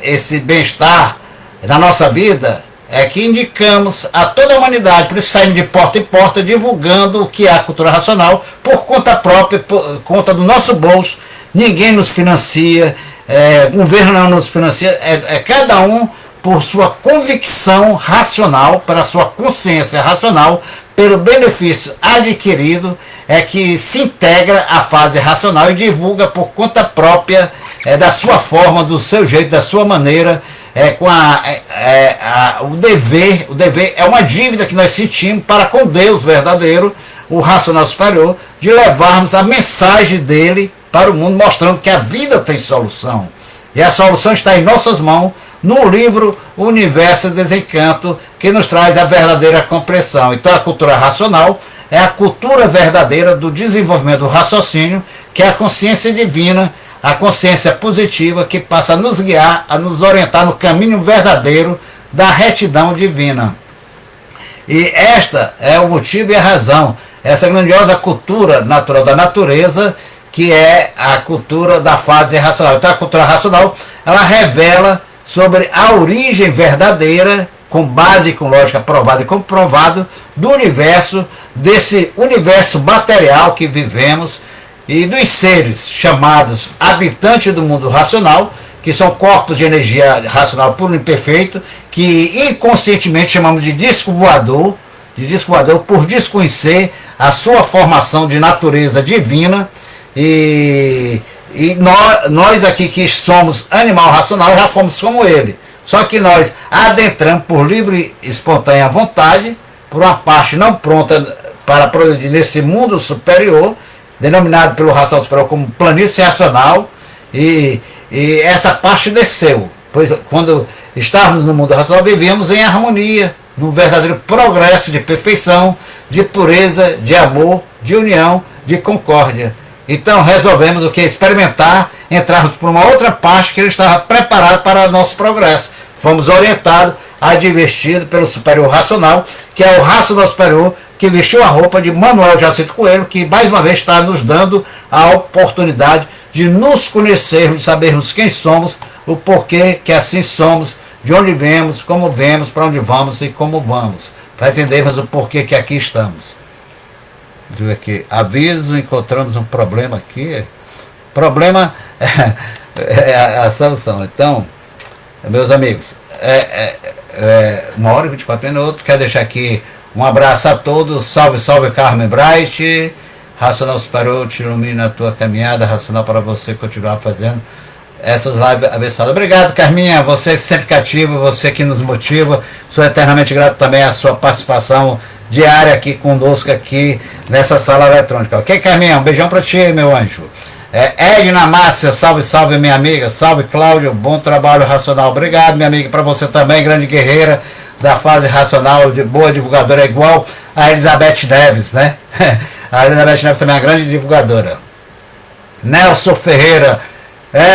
esse bem-estar na nossa vida, que indicamos a toda a humanidade. Por isso saímos de porta em porta divulgando o que é a cultura racional por conta própria, por conta do nosso bolso. Ninguém nos financia, o governo não nos financia, cada um por sua convicção racional, pela sua consciência racional, pelo benefício adquirido, que se integra à fase racional e divulga por conta própria, da sua forma, do seu jeito, da sua maneira, com o dever é uma dívida que nós sentimos para com Deus verdadeiro, o racional superior, de levarmos a mensagem dele para o mundo, mostrando que a vida tem solução. E a solução está em nossas mãos, no livro Universo de Desencanto, que nos traz a verdadeira compreensão. Então a cultura racional é a cultura verdadeira do desenvolvimento do raciocínio, que é a consciência divina, a consciência positiva, que passa a nos guiar, a nos orientar no caminho verdadeiro da retidão divina. E esta é o motivo e a razão, essa grandiosa cultura natural da natureza, que é a cultura da fase racional. Então a cultura racional, ela revela sobre a origem verdadeira, com base, com lógica provada e comprovado, do universo, desse universo material que vivemos, e dos seres chamados habitantes do mundo racional, que são corpos de energia racional puro e imperfeito, que inconscientemente chamamos de disco voador por desconhecer a sua formação de natureza divina, e nós aqui que somos animal racional já fomos como ele. Só que nós adentramos por livre e espontânea vontade, por uma parte não pronta para progredir nesse mundo superior, denominado pelo racional superior como planície racional, e essa parte desceu, pois quando estávamos no mundo racional vivíamos em harmonia, num verdadeiro progresso de perfeição, de pureza, de amor, de união, de concórdia. Então resolvemos o que? Experimentar, entrarmos por uma outra parte que ele estava preparado para nosso progresso. Fomos orientados, advertidos pelo superior racional, que é o racional superior, que vestiu a roupa de Manuel Jacinto Coelho, que mais uma vez está nos dando a oportunidade de nos conhecermos, de sabermos quem somos, o porquê que assim somos, de onde viemos, como viemos, para onde vamos e como vamos, para entendermos o porquê que aqui estamos. Aqui, aviso, encontramos um problema aqui. Problema é a solução. Então, meus amigos, 1 hora e 24 minutos. Quero deixar aqui um abraço a todos. Salve, salve, Carmen Bright. Racional Superior, te ilumina a tua caminhada. Racional para você continuar fazendo essas lives abençoadas. Obrigado, Carminha. Você sempre cativa, você que nos motiva. Sou eternamente grato também à sua participação diária aqui conosco, aqui nessa sala eletrônica. Ok, Carminha? Um beijão para ti, meu anjo. Edna Márcia, salve, salve, minha amiga. Salve, Cláudio. Bom trabalho racional. Obrigado, minha amiga. Para você também, grande guerreira da fase racional, de boa divulgadora, igual a Elizabeth Neves, né? A Elizabeth Neves também é uma grande divulgadora. Nelson Ferreira.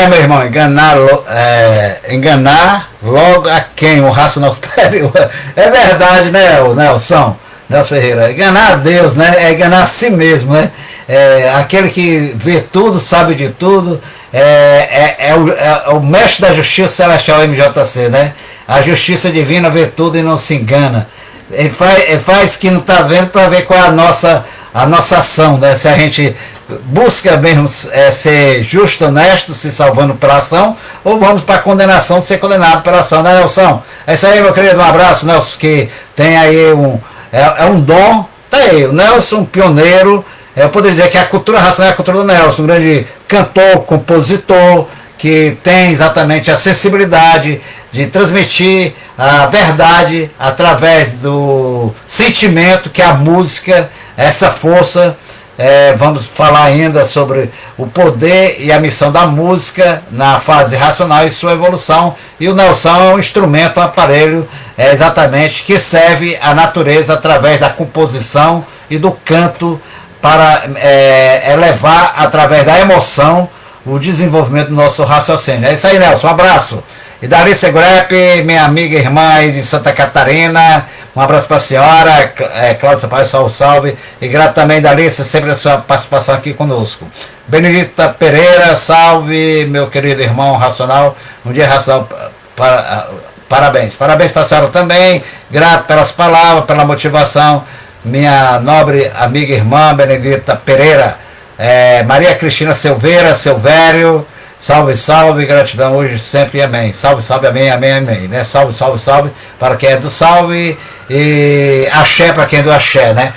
Meu irmão, enganar logo a quem? O racional superior. É verdade, né, o Nelson Ferreira? Enganar a Deus, né? É enganar a si mesmo, né? Aquele que vê tudo, sabe de tudo, é o mestre da justiça celestial MJC, né? A justiça divina vê tudo e não se engana. Ele faz que não está vendo para ver qual é a nossa ação, né? Se a gente busca mesmo ser justo, honesto, se salvando pela ação, ou vamos para a condenação, ser condenado pela ação, né, Nelson? É isso aí, meu querido, um abraço, Nelson, que tem aí um dom. Tá aí, o Nelson, pioneiro. Eu poderia dizer que a cultura racional é a cultura do Nelson, um grande cantor, compositor, que tem exatamente a sensibilidade de transmitir a verdade através do sentimento que a música, essa força. Vamos falar ainda sobre o poder e a missão da música na fase racional e sua evolução. E o Nelson é um instrumento, um aparelho exatamente que serve à natureza através da composição e do canto para elevar através da emoção o desenvolvimento do nosso raciocínio. É isso aí, Nelson, um abraço. E Darissa Grepe, minha amiga e irmã aí de Santa Catarina, um abraço para a senhora, Cláudio Sampaio, salve, salve. E grato também, Darissa, sempre a sua participação aqui conosco. Benedita Pereira, salve, meu querido irmão racional, um dia racional, parabéns. Parabéns para a senhora também, grato pelas palavras, pela motivação, minha nobre amiga e irmã Benedita Pereira. Maria Cristina Silveira, Silvério, salve, salve, gratidão hoje, sempre e amém. Salve, salve, amém, amém, amém, né? Salve, salve, salve para quem é do salve e axé para quem é do axé, né?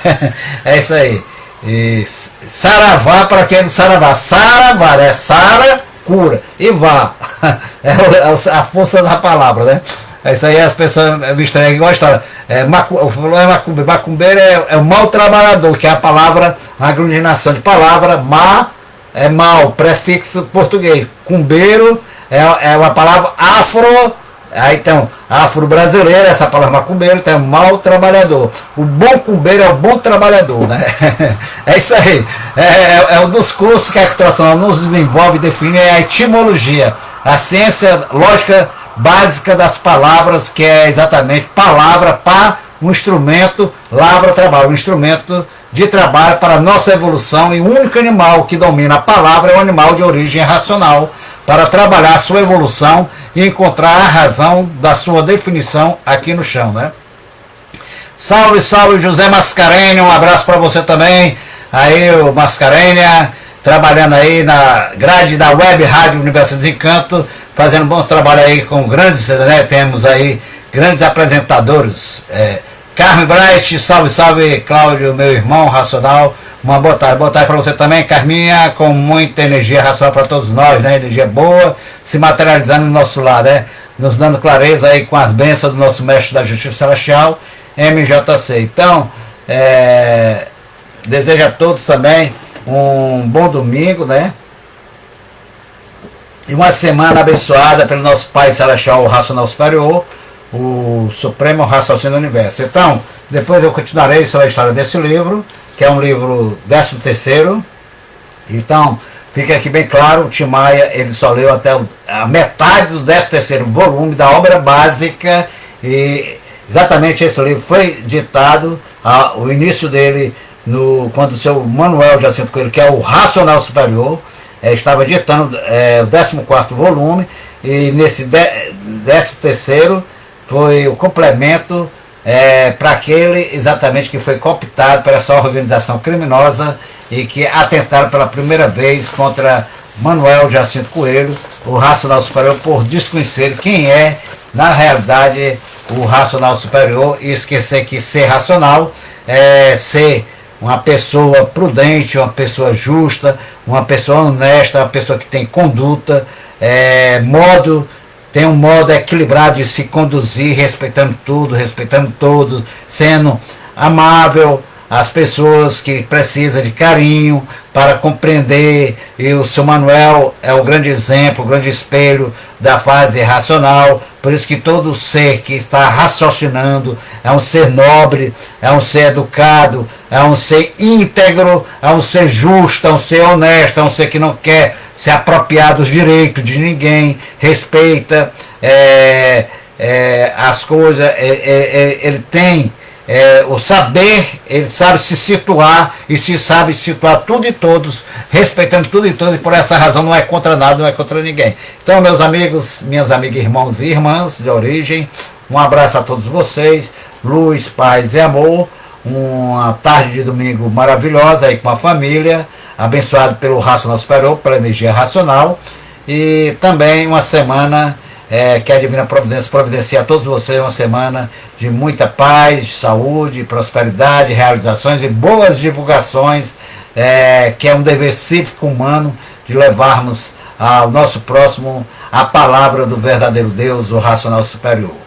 É isso aí. E saravá para quem é do saravá. Saravá, né? Sara, cura. E vá. É a força da palavra, né? É isso aí, as pessoas me estranham que gostam. Macumbeiro é o mau trabalhador, que é a palavra, a aglutinação de palavra, é mal, prefixo português. Cumbeiro é uma palavra aí então, afro-brasileira, essa palavra macumbeiro, então é mau trabalhador. O bom cumbeiro é o bom trabalhador, né? É isso aí. É um dos cursos que a Cultura nos desenvolve e define a etimologia, a ciência lógica básica das palavras, que é exatamente palavra para um instrumento, lavra trabalho, um instrumento de trabalho para a nossa evolução, e o único animal que domina a palavra é o animal de origem racional, para trabalhar a sua evolução e encontrar a razão da sua definição aqui no chão, né? Salve, salve, José Mascarenha, um abraço para você também, aí o Mascarenha, trabalhando aí na grade da Web Rádio Universo Desencanto, fazendo bons trabalhos aí com grandes, né? Temos aí grandes apresentadores, Carmen Bright, salve, salve, Cláudio, meu irmão racional, uma boa tarde para você também, Carminha, com muita energia racional para todos nós, né? Energia boa, se materializando no nosso lado, né? Nos dando clareza aí com as bênçãos do nosso mestre da Justiça Celestial, MJC. Então, desejo a todos também um bom domingo, né? E uma semana abençoada pelo nosso Pai Celestial, o Racional Superior, o Supremo Raciocínio do Universo. Então, depois eu continuarei sobre a história desse livro, que é um livro 13º. Então, fica aqui bem claro, o Tim Maia, ele só leu até a metade do 13º volume da obra básica, e exatamente esse livro foi ditado, o início dele, quando o seu Manuel Jacinto Coelho, que é o Racional Superior, estava ditando o 14º volume, e nesse 13º foi o complemento para aquele exatamente que foi cooptado por essa organização criminosa e que atentaram pela primeira vez contra Manuel Jacinto Coelho, o racional superior, por desconhecer quem é, na realidade, o racional superior, e esquecer que ser racional é ser uma pessoa prudente, uma pessoa justa, uma pessoa honesta, uma pessoa que tem conduta, tem um modo equilibrado de se conduzir, respeitando tudo, respeitando todos, sendo amável às pessoas que precisam de carinho para compreender. E o seu Manuel é o grande exemplo, o grande espelho da fase racional. Por isso que todo ser que está raciocinando é um ser nobre, é um ser educado, é um ser íntegro, é um ser justo, é um ser honesto, é um ser que não quer se apropriar dos direitos de ninguém, respeita as coisas, ele tem o saber, ele sabe se situar e se sabe situar tudo e todos, respeitando tudo e todos, e por essa razão não é contra nada, não é contra ninguém. Então, meus amigos, minhas amigas, irmãos e irmãs de origem, um abraço a todos vocês, luz, paz e amor, uma tarde de domingo maravilhosa aí com a família, abençoado pelo racional superior, pela energia racional, e também uma semana que a Divina Providência providencia a todos vocês, uma semana de muita paz, saúde, prosperidade, realizações e boas divulgações, que é um dever cívico humano de levarmos ao nosso próximo a palavra do verdadeiro Deus, o racional superior.